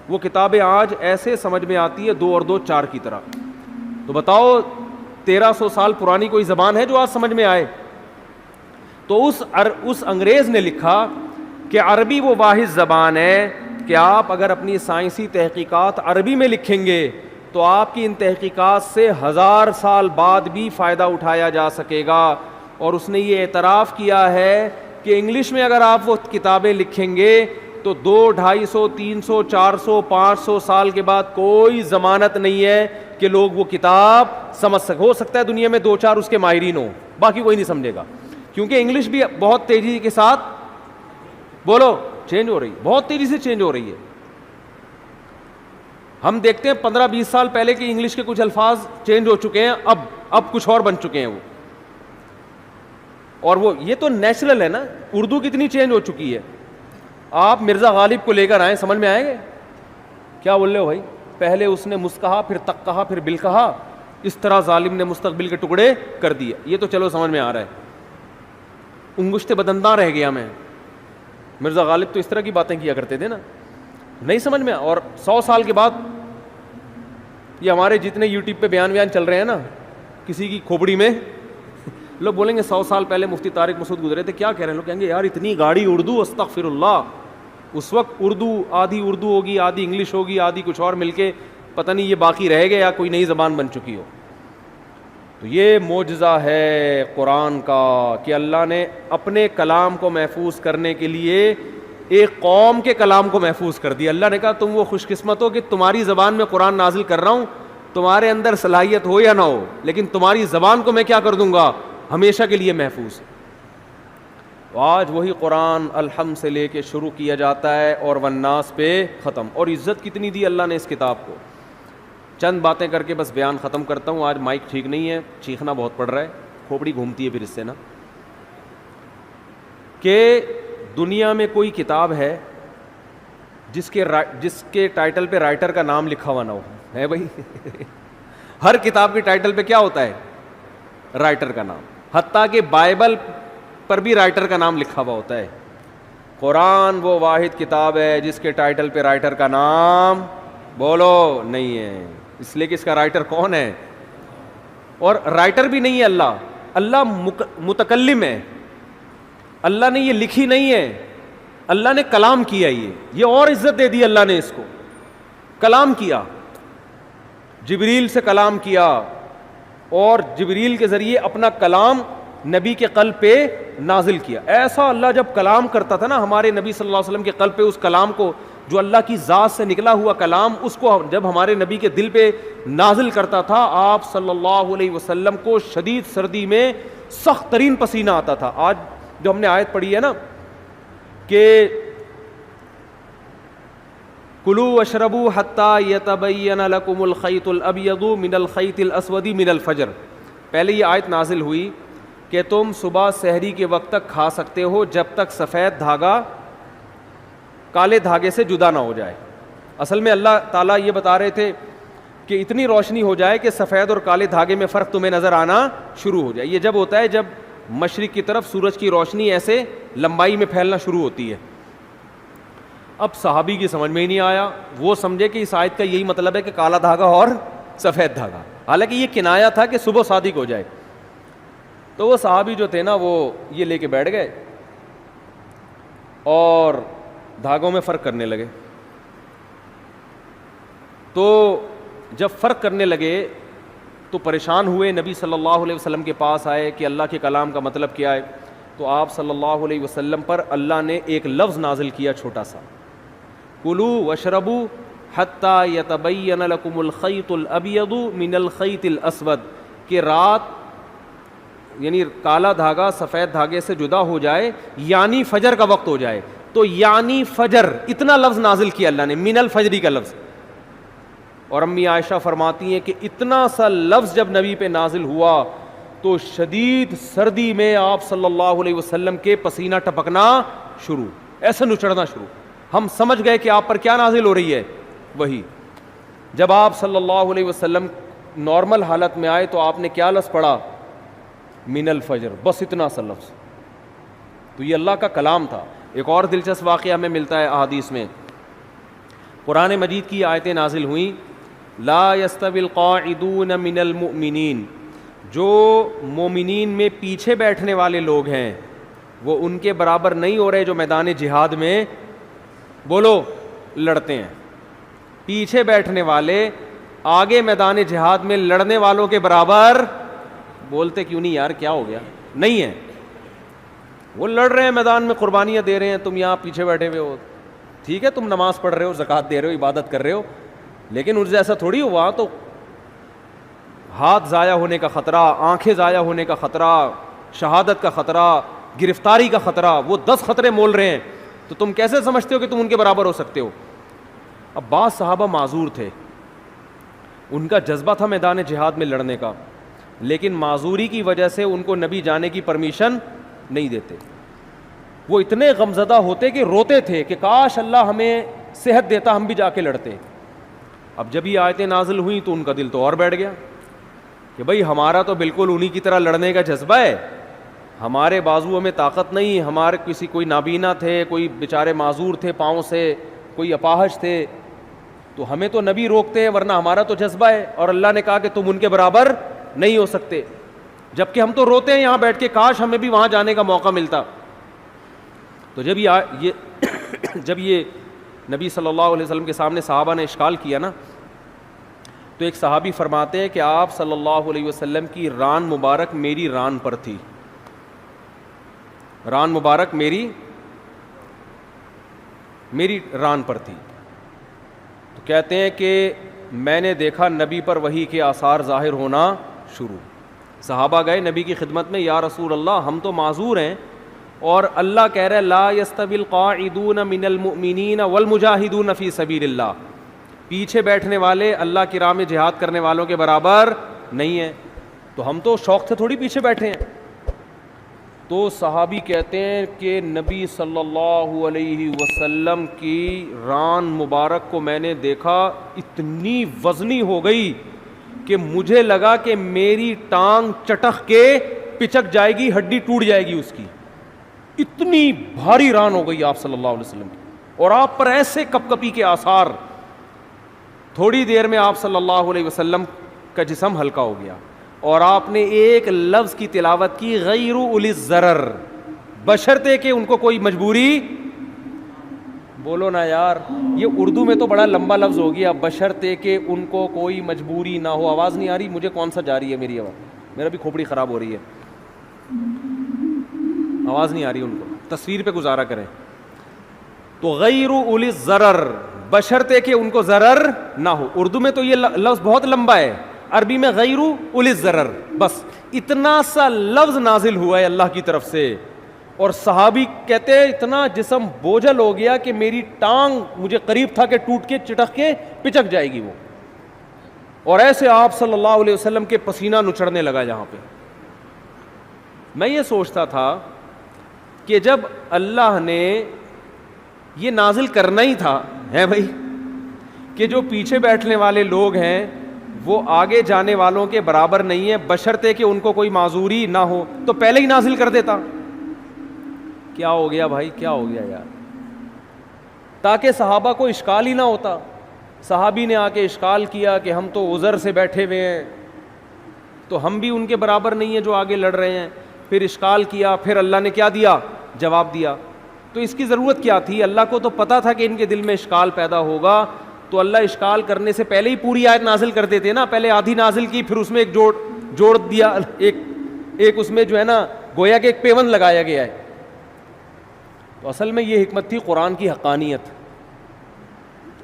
وہ کتابیں آج ایسے سمجھ میں آتی ہے 2 اور 2 4 کی طرح. تو بتاؤ 1300 سال پرانی کوئی زبان ہے جو آج سمجھ میں آئے؟ تو اس انگریز نے لکھا کہ عربی وہ واحد زبان ہے کہ آپ اگر اپنی سائنسی تحقیقات عربی میں لکھیں گے تو آپ کی ان تحقیقات سے 1000 سال بعد بھی فائدہ اٹھایا جا سکے گا. اور اس نے یہ اعتراف کیا ہے کہ انگلش میں اگر آپ وہ کتابیں لکھیں گے تو 200, 250, 300, 400, 500 سال کے بعد کوئی ضمانت نہیں ہے کہ لوگ وہ کتاب سمجھ سکیں. ہو سکتا ہے دنیا میں 2-4 اس کے ماہرین ہوں, باقی کوئی نہیں سمجھے گا, کیونکہ انگلش بھی بہت تیزی کے ساتھ بولو چینج ہو رہی, بہت تیزی سے چینج ہو رہی ہے. ہم دیکھتے ہیں 15-20 سال پہلے کی انگلش کے کچھ الفاظ چینج ہو چکے ہیں, اب کچھ اور بن چکے ہیں وہ. اور وہ یہ تو نیچرل ہے نا. اردو کتنی چینج ہو چکی ہے. آپ مرزا غالب کو لے کر آئیں, سمجھ میں آئیں گے کیا بول رہے ہو بھائی؟ پہلے اس نے مس کہا, پھر تک کہا, پھر بل کہا, اس طرح ظالم نے مستقبل کے ٹکڑے کر دیے. یہ تو چلو سمجھ میں آ رہا ہے. انگشت بدنداں رہ گیا میں. مرزا غالب تو اس طرح کی باتیں کیا کرتے تھے نا, نہیں سمجھ میں. اور 100 سال کے بعد یہ ہمارے جتنے یوٹیوب پہ بیان چل رہے ہیں نا, کسی کی کھوپڑی میں لوگ بولیں گے 100 سال پہلے مفتی طارق مسعود گزرے تھے, کیا کہہ رہے ہیں لوگ؟ کہیں گے یار اتنی گاڑی اردو, استغفر اللہ. اس وقت آدھی اردو ہوگی, آدھی انگلش ہوگی, آدھی کچھ اور مل کے, پتہ نہیں یہ باقی رہ گیا یا کوئی نئی زبان بن چکی ہو. تو یہ معجزہ ہے قرآن کا کہ اللہ نے اپنے کلام کو محفوظ کرنے کے لیے ایک قوم کے کلام کو محفوظ کر دیا. اللہ نے کہا تم وہ خوش قسمت ہو کہ تمہاری زبان میں قرآن نازل کر رہا ہوں, تمہارے اندر صلاحیت ہو یا نہ ہو, لیکن تمہاری زبان کو میں کیا کر دوں گا, ہمیشہ کے لیے محفوظ. آج وہی قرآن الحمد سے لے کے شروع کیا جاتا ہے اور والناس پہ ختم. اور عزت کتنی دی اللہ نے اس کتاب کو. چند باتیں کر کے بس بیان ختم کرتا ہوں. آج مائک ٹھیک نہیں ہے, چیخنا بہت پڑ رہا ہے, کھوپڑی گھومتی ہے پھر اس سے نا. کہ دنیا میں کوئی کتاب ہے جس کے ٹائٹل پہ رائٹر کا نام لکھا ہوا نہ ہو, ہے بھائی؟ ہر کتاب کے ٹائٹل پہ کیا ہوتا ہے؟ رائٹر کا نام. حتیٰ کہ بائبل پر بھی رائٹر کا نام لکھا ہوا ہوتا ہے. قرآن وہ واحد کتاب ہے جس کے ٹائٹل پہ رائٹر کا نام بولو نہیں ہے. اس لیے کہ اس کا رائٹر کون ہے؟ اور رائٹر بھی نہیں ہے اللہ. اللہ متکلم ہے. اللہ نے یہ لکھی نہیں ہے, اللہ نے کلام کیا. یہ اور عزت دے دی اللہ نے اس کو. کلام کیا, جبریل سے کلام کیا, اور جبریل کے ذریعے اپنا کلام نبی کے قلب پہ نازل کیا. ایسا اللہ جب کلام کرتا تھا نا ہمارے نبی صلی اللہ علیہ وسلم کے قلب پہ, اس کلام کو جو اللہ کی ذات سے نکلا ہوا کلام, اس کو جب ہمارے نبی کے دل پہ نازل کرتا تھا, آپ صلی اللہ علیہ وسلم کو شدید سردی میں سخت ترین پسینہ آتا تھا. آج جو ہم نے آیت پڑھی ہے نا کہ کلوا واشربوا حتی یتبین لکم الخیط الابیض من الخیط الاسود من الفجر. پہلے یہ آیت نازل ہوئی کہ تم صبح سحری کے وقت تک کھا سکتے ہو جب تک سفید دھاگا کالے دھاگے سے جدا نہ ہو جائے. اصل میں اللہ تعالیٰ یہ بتا رہے تھے کہ اتنی روشنی ہو جائے کہ سفید اور کالے دھاگے میں فرق تمہیں نظر آنا شروع ہو جائے. یہ جب ہوتا ہے جب مشرق کی طرف سورج کی روشنی ایسے لمبائی میں پھیلنا شروع ہوتی ہے. اب صحابی کی سمجھ میں ہی نہیں آیا, وہ سمجھے کہ اس آیت کا یہی مطلب ہے کہ کالا دھاگا اور سفید دھاگا, حالانکہ یہ کنایا تھا کہ صبح صادق ہو جائے. تو وہ صحابی جو تھے نا وہ یہ لے کے بیٹھ گئے اور دھاگوں میں فرق کرنے لگے. تو جب فرق کرنے لگے تو پریشان ہوئے, نبی صلی اللہ علیہ وسلم کے پاس آئے کہ اللہ کے کلام کا مطلب کیا ہے. تو آپ صلی اللہ علیہ وسلم پر اللہ نے ایک لفظ نازل کیا چھوٹا سا, کلوا واشربوا حتی یتبین لکم الخیط الابیض من الخیط الاسود, کہ رات یعنی کالا دھاگا سفید دھاگے سے جدا ہو جائے یعنی فجر کا وقت ہو جائے. تو یعنی فجر اتنا لفظ نازل کیا اللہ نے, من الفجری کا لفظ. اور امی عائشہ فرماتی ہیں کہ اتنا سا لفظ جب نبی پہ نازل ہوا تو شدید سردی میں آپ صلی اللہ علیہ وسلم کے پسینہ ٹپکنا شروع, ایسے نچڑنا شروع. ہم سمجھ گئے کہ آپ پر کیا نازل ہو رہی ہے, وہی. جب آپ صلی اللہ علیہ وسلم نارمل حالت میں آئے تو آپ نے کیا لفظ پڑھا, من الفجر, بس اتنا سا لفظ. تو یہ اللہ کا کلام تھا. ایک اور دلچسپ واقعہ ہمیں ملتا ہے احادیث میں, قرآن مجید کی آیتیں نازل ہوئیں, لا یستوی القاعدون من المؤمنین, جو مومنین میں پیچھے بیٹھنے والے لوگ ہیں وہ ان کے برابر نہیں ہو رہے جو میدان جہاد میں بولو لڑتے ہیں. پیچھے بیٹھنے والے آگے میدان جہاد میں لڑنے والوں کے برابر, بولتے کیوں نہیں یار, کیا ہو گیا, نہیں ہے. وہ لڑ رہے ہیں میدان میں, قربانیاں دے رہے ہیں, تم یہاں پیچھے بیٹھے ہوئے ہو. ٹھیک ہے تم نماز پڑھ رہے ہو, زکوٰۃ دے رہے ہو, عبادت کر رہے ہو, لیکن ان سے ایسا تھوڑی ہوا. تو ہاتھ ضائع ہونے کا خطرہ, آنکھیں ضائع ہونے کا خطرہ, شہادت کا خطرہ, گرفتاری کا خطرہ, وہ 10 خطرے مول رہے ہیں. تو تم کیسے سمجھتے ہو کہ تم ان کے برابر ہو سکتے ہو؟ اب بعض صحابہ معذور تھے, ان کا جذبہ تھا میدان جہاد میں لڑنے کا, لیکن معذوری کی وجہ سے ان کو نبی جانے کی پرمیشن نہیں دیتے. وہ اتنے غمزدہ ہوتے کہ روتے تھے کہ کاش اللہ ہمیں صحت دیتا, ہم بھی جا کے لڑتے. اب جب یہ آیتیں نازل ہوئیں تو ان کا دل تو اور بیٹھ گیا کہ بھئی ہمارا تو بالکل انہی کی طرح لڑنے کا جذبہ ہے, ہمارے بازوؤں میں طاقت نہیں, ہمارے کوئی نابینا تھے, کوئی بیچارے معذور تھے پاؤں سے, کوئی اپاہج تھے, تو ہمیں تو نبی روکتے ہیں, ورنہ ہمارا تو جذبہ ہے. اور اللہ نے کہا کہ تم ان کے برابر نہیں ہو سکتے, جبکہ ہم تو روتے ہیں یہاں بیٹھ کے, کاش ہمیں بھی وہاں جانے کا موقع ملتا. تو جب یہ نبی صلی اللہ علیہ وسلم کے سامنے صحابہ نے اشکال کیا نا, تو ایک صحابی فرماتے ہیں کہ آپ صلی اللہ علیہ وسلم کی ران مبارک میری ران پر تھی, ران مبارک میری ران پر تھی. تو کہتے ہیں کہ میں نے دیکھا نبی پر وحی کے آثار ظاہر ہونا شروع. صحابہ گئے نبی کی خدمت میں, یا رسول اللہ ہم تو معذور ہیں, اور اللہ کہہ رہے لا یستوی القاعدون من المؤمنین والمجاہدون فی سبیل اللہ, پیچھے بیٹھنے والے اللہ کی راہ میں جہاد کرنے والوں کے برابر نہیں ہیں. تو ہم تو شوق سے تھوڑی پیچھے بیٹھے ہیں. تو صحابی کہتے ہیں کہ نبی صلی اللہ علیہ وسلم کی ران مبارک کو میں نے دیکھا, اتنی وزنی ہو گئی کہ مجھے لگا کہ میری ٹانگ چٹخ کے پچک جائے گی, ہڈی ٹوٹ جائے گی اس کی, اتنی بھاری ران ہو گئی آپ صلی اللہ علیہ وسلم کی. اور آپ پر ایسے کپ کپی کے آثار, تھوڑی دیر میں آپ صلی اللہ علیہ وسلم کا جسم ہلکا ہو گیا, اور آپ نے ایک لفظ کی تلاوت کی, غیر اولی الضرر, بشرطے کہ ان کو کوئی مجبوری, بولو نا یار, یہ اردو میں تو بڑا لمبا لفظ ہو گیا, بشرطے کہ ان کو کوئی مجبوری نہ ہو. آواز نہیں آ رہی مجھے, کون سا جا رہی ہے میری آواز, میرا بھی کھوپڑی خراب ہو رہی ہے, آواز نہیں آ رہی ان کو, تصویر پہ گزارا کریں. تو غیر اولی الضرر, بشرطے کہ ان کو ضرر نہ ہو. اردو میں تو یہ لفظ بہت لمبا ہے, عربی میں غیر اولی الضرر, بس اتنا سا لفظ نازل ہوا ہے اللہ کی طرف سے, اور صحابی کہتے ہیں اتنا جسم بوجھل ہو گیا کہ میری ٹانگ مجھے قریب تھا کہ ٹوٹ کے چٹک کے پچک جائے گی وہ. اور ایسے آپ صلی اللہ علیہ وسلم کے پسینہ نچڑنے لگا جہاں پہ. میں یہ سوچتا تھا کہ جب اللہ نے یہ نازل کرنا ہی تھا ہے بھائی کہ جو پیچھے بیٹھنے والے لوگ ہیں وہ آگے جانے والوں کے برابر نہیں ہے بشرطے کہ ان کو کوئی معذوری نہ ہو, تو پہلے ہی نازل کر دیتا. کیا ہو گیا بھائی, کیا ہو گیا یار, تاکہ صحابہ کو اشکال ہی نہ ہوتا. صحابی نے آ کے اشکال کیا کہ ہم تو عذر سے بیٹھے ہوئے ہیں, تو ہم بھی ان کے برابر نہیں ہیں جو آگے لڑ رہے ہیں. پھر اشکال کیا, پھر اللہ نے کیا دیا, جواب دیا. تو اس کی ضرورت کیا تھی؟ اللہ کو تو پتا تھا کہ ان کے دل میں اشکال پیدا ہوگا, تو اللہ اشکال کرنے سے پہلے ہی پوری آیت نازل کر دیتے نا. پہلے آدھی نازل کی, پھر اس میں ایک جوڑ دیا, ایک اس میں جو ہے نا گویا کہ ایک پیون لگایا گیا ہے. تو اصل میں یہ حکمت تھی قرآن کی حقانیت,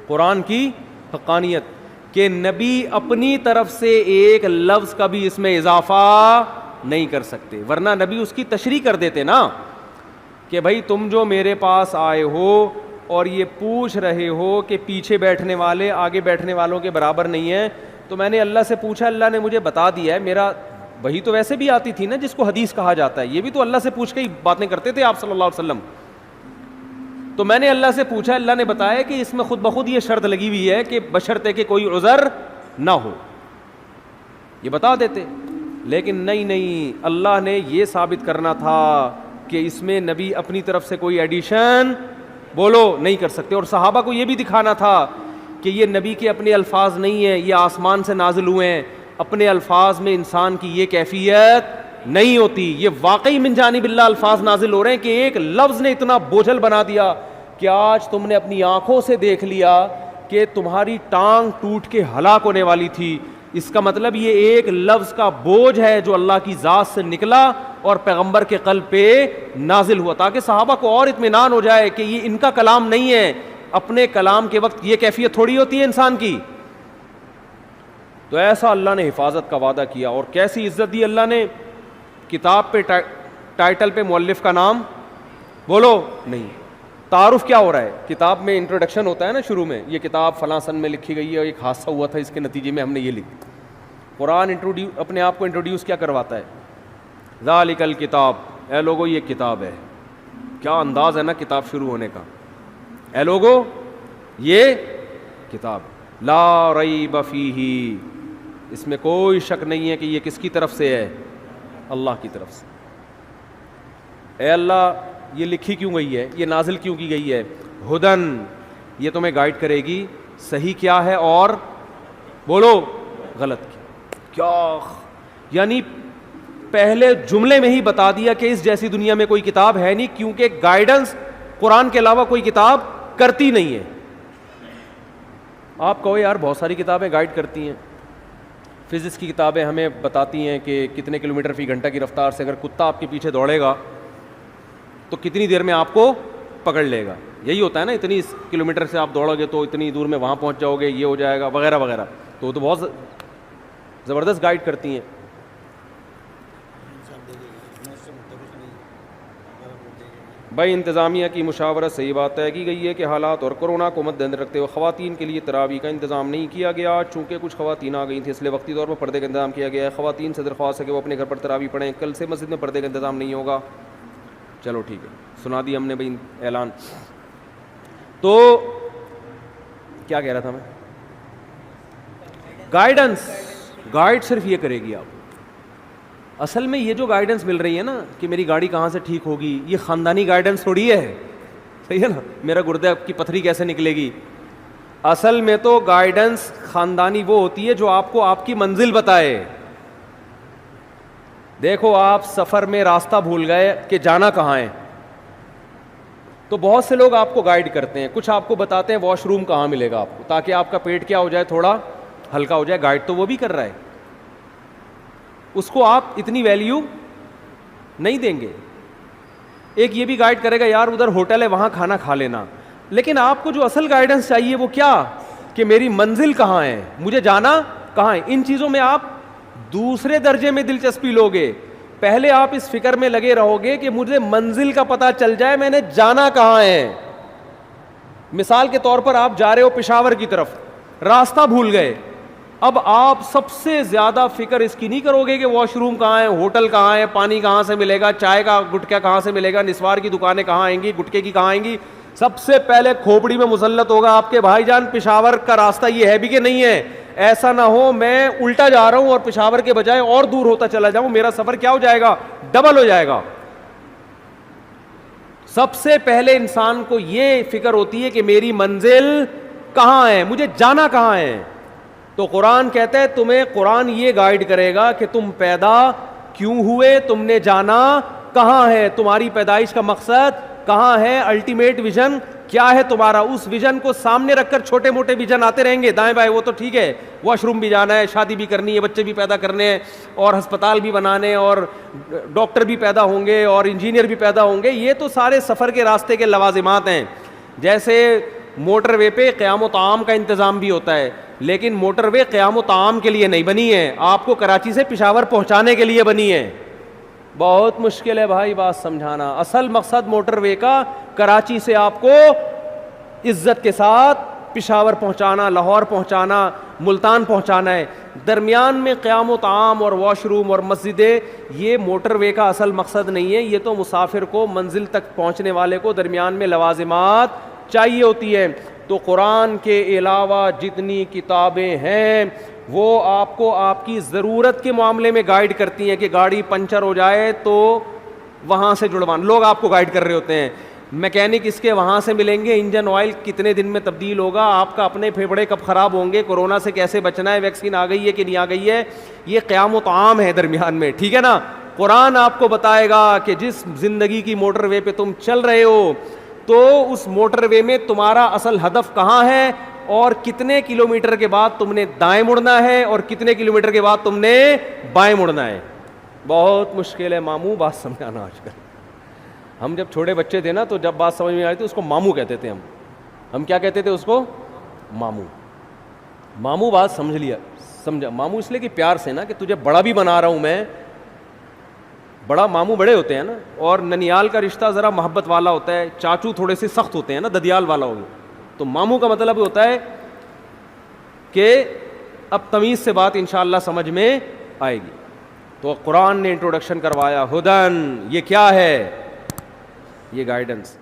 قرآن کی حقانیت کہ نبی اپنی طرف سے ایک لفظ کا بھی اس میں اضافہ نہیں کر سکتے, ورنہ نبی اس کی تشریح کر دیتے نا کہ بھائی تم جو میرے پاس آئے ہو اور یہ پوچھ رہے ہو کہ پیچھے بیٹھنے والے آگے بیٹھنے والوں کے برابر نہیں ہیں, تو میں نے اللہ سے پوچھا, اللہ نے مجھے بتا دیا ہے. میرا وہی تو ویسے بھی آتی تھی نا جس کو حدیث کہا جاتا ہے, یہ بھی تو اللہ سے پوچھ کے ہی باتیں کرتے تھے آپ صلی اللہ علیہ وسلم. تو میں نے اللہ سے پوچھا, اللہ نے بتایا کہ اس میں خود بخود یہ شرط لگی ہوئی ہے کہ بشرطے کہ کوئی عذر نہ ہو, یہ بتا دیتے. لیکن نہیں, اللہ نے یہ ثابت کرنا تھا کہ اس میں نبی اپنی طرف سے کوئی ایڈیشن بولو نہیں کر سکتے, اور صحابہ کو یہ بھی دکھانا تھا کہ یہ نبی کے اپنے الفاظ نہیں ہیں, یہ آسمان سے نازل ہوئے ہیں. اپنے الفاظ میں انسان کی یہ کیفیت نہیں ہوتی, یہ واقعی من جانب اللہ الفاظ نازل ہو رہے ہیں کہ ایک لفظ نے اتنا بوجھل بنا دیا کہ آج تم نے اپنی آنکھوں سے دیکھ لیا کہ تمہاری ٹانگ ٹوٹ کے ہلاک ہونے والی تھی. اس کا مطلب یہ ایک لفظ کا بوجھ ہے جو اللہ کی ذات سے نکلا اور پیغمبر کے قلب پہ نازل ہوا, تاکہ صحابہ کو اور اطمینان ہو جائے کہ یہ ان کا کلام نہیں ہے. اپنے کلام کے وقت یہ کیفیت تھوڑی ہوتی ہے انسان کی. تو ایسا اللہ نے حفاظت کا وعدہ کیا, اور کیسی عزت دی اللہ نے. کتاب پہ ٹائٹل پہ مؤلف کا نام بولو نہیں, تعارف کیا ہو رہا ہے. کتاب میں انٹروڈکشن ہوتا ہے نا شروع میں, یہ کتاب فلاں سن میں لکھی گئی ہے, ایک حادثہ ہوا تھا اس کے نتیجے میں ہم نے یہ لکھی. قرآن اپنے آپ کو انٹروڈیوس کیا کرواتا ہے, ذالک الکتاب, اے لوگو یہ کتاب ہے. کیا انداز ہے نا کتاب شروع ہونے کا, اے لوگو یہ کتاب, لا ریب فیہ, اس میں کوئی شک نہیں ہے کہ یہ کس کی طرف سے ہے, اللہ کی طرف سے. اے اللہ یہ لکھی کیوں گئی ہے, یہ نازل کیوں کی گئی ہے, ہدن, یہ تمہیں گائیڈ کرے گی صحیح کیا ہے اور بولو غلط کیا. یعنی پہلے جملے میں ہی بتا دیا کہ اس جیسی دنیا میں کوئی کتاب ہے نہیں, کیونکہ گائیڈنس قرآن کے علاوہ کوئی کتاب کرتی نہیں ہے. آپ کہو یار بہت ساری کتابیں گائیڈ کرتی ہیں, فزکس کی کتابیں ہمیں بتاتی ہیں کہ کتنے کلومیٹر فی گھنٹہ کی رفتار سے اگر کتا آپ کے پیچھے دوڑے گا تو کتنی دیر میں آپ کو پکڑ لے گا. یہی ہوتا ہے نا, اتنی کلومیٹر سے آپ دوڑو گے تو اتنی دور میں وہاں پہنچ جاؤ گے, یہ ہو جائے گا وغیرہ وغیرہ. تو وہ تو بہت زبردست گائیڈ کرتی ہیں. بھائی انتظامیہ کی مشاورت صحیح بات طے کی گئی ہے کہ حالات اور کورونا کو مد نظر رکھتے ہوئے خواتین کے لیے تراویح کا انتظام نہیں کیا گیا, چونکہ کچھ خواتین آ گئی تھیں اس لیے وقتی طور پر پردے کا انتظام کیا گیا ہے. خواتین سے درخواست ہے کہ وہ اپنے گھر پر تراویح پڑھیں, کل سے مسجد میں پردے کا انتظام نہیں ہوگا. چلو ٹھیک ہے, سنا دی ہم نے بھائی اعلان. تو کیا کہہ رہا تھا میں, گائیڈنس, گائیڈ صرف یہ کرے گی آپ. اصل میں یہ جو گائیڈنس مل رہی ہے نا کہ میری گاڑی کہاں سے ٹھیک ہوگی, یہ خاندانی گائیڈنس تھوڑی ہے, صحیح ہے نا, میرا گردے کی پتھری کیسے نکلے گی. اصل میں تو گائیڈنس خاندانی وہ ہوتی ہے جو آپ کو آپ کی منزل بتائے. دیکھو آپ سفر میں راستہ بھول گئے کہ جانا کہاں ہے, تو بہت سے لوگ آپ کو گائیڈ کرتے ہیں, کچھ آپ کو بتاتے ہیں واش روم کہاں ملے گا آپ کو تاکہ آپ کا پیٹ کیا ہو جائے, تھوڑا ہلکا ہو جائے. گائیڈ تو وہ بھی کر رہا ہے, اس کو آپ اتنی ویلیو نہیں دیں گے. ایک یہ بھی گائیڈ کرے گا یار ادھر ہوٹل ہے وہاں کھانا کھا لینا, لیکن آپ کو جو اصل گائیڈنس چاہیے وہ کیا, کہ میری منزل کہاں ہے, مجھے جانا کہاں ہے. ان چیزوں میں آپ دوسرے درجے میں دلچسپی لوگے. پہلے آپ اس فکر میں لگے رہو گے کہ مجھے منزل کا پتہ چل جائے, میں نے جانا کہاں ہے. مثال کے طور پر آپ جا رہے ہو پشاور کی طرف, راستہ بھول گئے, اب آپ سب سے زیادہ فکر اس کی نہیں کرو گے کہ واش روم کہاں ہے, ہوٹل کہاں ہے, پانی کہاں سے ملے گا, چائے کا گٹکا کہاں سے ملے گا, نسوار کی دکانیں کہاں آئیں گی, گٹکے کی کہاں آئیں گی. سب سے پہلے کھوپڑی میں مسلط ہوگا آپ کے بھائی جان پشاور کا راستہ یہ ہے بھی کہ نہیں ہے. ایسا نہ ہو میں الٹا جا رہا ہوں اور پشاور کے بجائے اور دور ہوتا چلا جاؤں, میرا سفر کیا ہو جائے گا, ڈبل ہو جائے گا. سب سے پہلے انسان کو یہ فکر ہوتی ہے کہ میری منزل کہاں ہے, مجھے جانا کہاں ہے. تو قرآن کہتا ہے تمہیں قرآن یہ گائیڈ کرے گا کہ تم پیدا کیوں ہوئے, تم نے جانا کہاں ہے, تمہاری پیدائش کا مقصد کہاں ہے, الٹیمیٹ ویژن کیا ہے تمہارا. اس ویژن کو سامنے رکھ کر چھوٹے موٹے ویژن آتے رہیں گے دائیں بائیں, وہ تو ٹھیک ہے, واش روم بھی جانا ہے, شادی بھی کرنی ہے, بچے بھی پیدا کرنے ہیں, اور ہسپتال بھی بنانے, اور ڈاکٹر بھی پیدا ہوں گے, اور انجینئر بھی پیدا ہوں گے. یہ تو سارے سفر کے راستے کے لوازمات ہیں. جیسے موٹر وے پہ قیام و طعام کا انتظام بھی ہوتا ہے, لیکن موٹر وے قیام و طعام کے لیے نہیں بنی ہے, آپ کو کراچی سے پشاور پہنچانے کے لیے بنی ہے. بہت مشکل ہے بھائی بات سمجھانا. اصل مقصد موٹر وے کا کراچی سے آپ کو عزت کے ساتھ پشاور پہنچانا, لاہور پہنچانا, ملتان پہنچانا ہے. درمیان میں قیام و طعام اور واش روم اور مسجدیں, یہ موٹر وے کا اصل مقصد نہیں ہے. یہ تو مسافر کو منزل تک پہنچنے والے کو درمیان میں لوازمات چاہیے ہوتی ہے. تو قرآن کے علاوہ جتنی کتابیں ہیں وہ آپ کو آپ کی ضرورت کے معاملے میں گائیڈ کرتی ہیں کہ گاڑی پنچر ہو جائے تو وہاں سے جڑوانا. لوگ آپ کو گائیڈ کر رہے ہوتے ہیں, میکینک اس کے وہاں سے ملیں گے, انجن آئل کتنے دن میں تبدیل ہوگا, آپ کا اپنے پھیپھڑے کب خراب ہوں گے, کورونا سے کیسے بچنا ہے, ویکسین آ گئی ہے کہ نہیں آ گئی ہے. یہ قیام و طعام ہے درمیان میں, ٹھیک ہے نا. قرآن آپ کو بتائے گا کہ جس زندگی کی موٹر وے پہ تم چل رہے ہو تو اس موٹر وے میں تمہارا اصل ہدف کہاں ہے, اور کتنے کلومیٹر کے بعد تم نے دائیں مڑنا ہے, اور کتنے کلومیٹر کے بعد تم نے بائیں مڑنا ہے. بہت مشکل ہے ماموں بات سمجھانا. آج کل ہم جب چھوٹے بچے تھے نا تو جب بات سمجھ میں آئی تھی اس کو ماموں کہتے تھے. ہم کیا کہتے تھے اس کو, ماموں. ماموں بات سمجھ لیا, سمجھا. ماموں اس لیے کہ پیار سے نا, کہ تجھے بڑا بھی بنا رہا ہوں میں. بڑا ماموں بڑے ہوتے ہیں نا, اور ننیال کا رشتہ ذرا محبت والا ہوتا ہے, چاچو تھوڑے سے سخت ہوتے ہیں نا, ددیال والا ہوگا. تو ماموں کا مطلب ہوتا ہے کہ اب تمیز سے بات انشاءاللہ سمجھ میں آئے گی. تو قرآن نے انٹروڈکشن کروایا, ہدن, یہ کیا ہے, یہ گائیڈنس.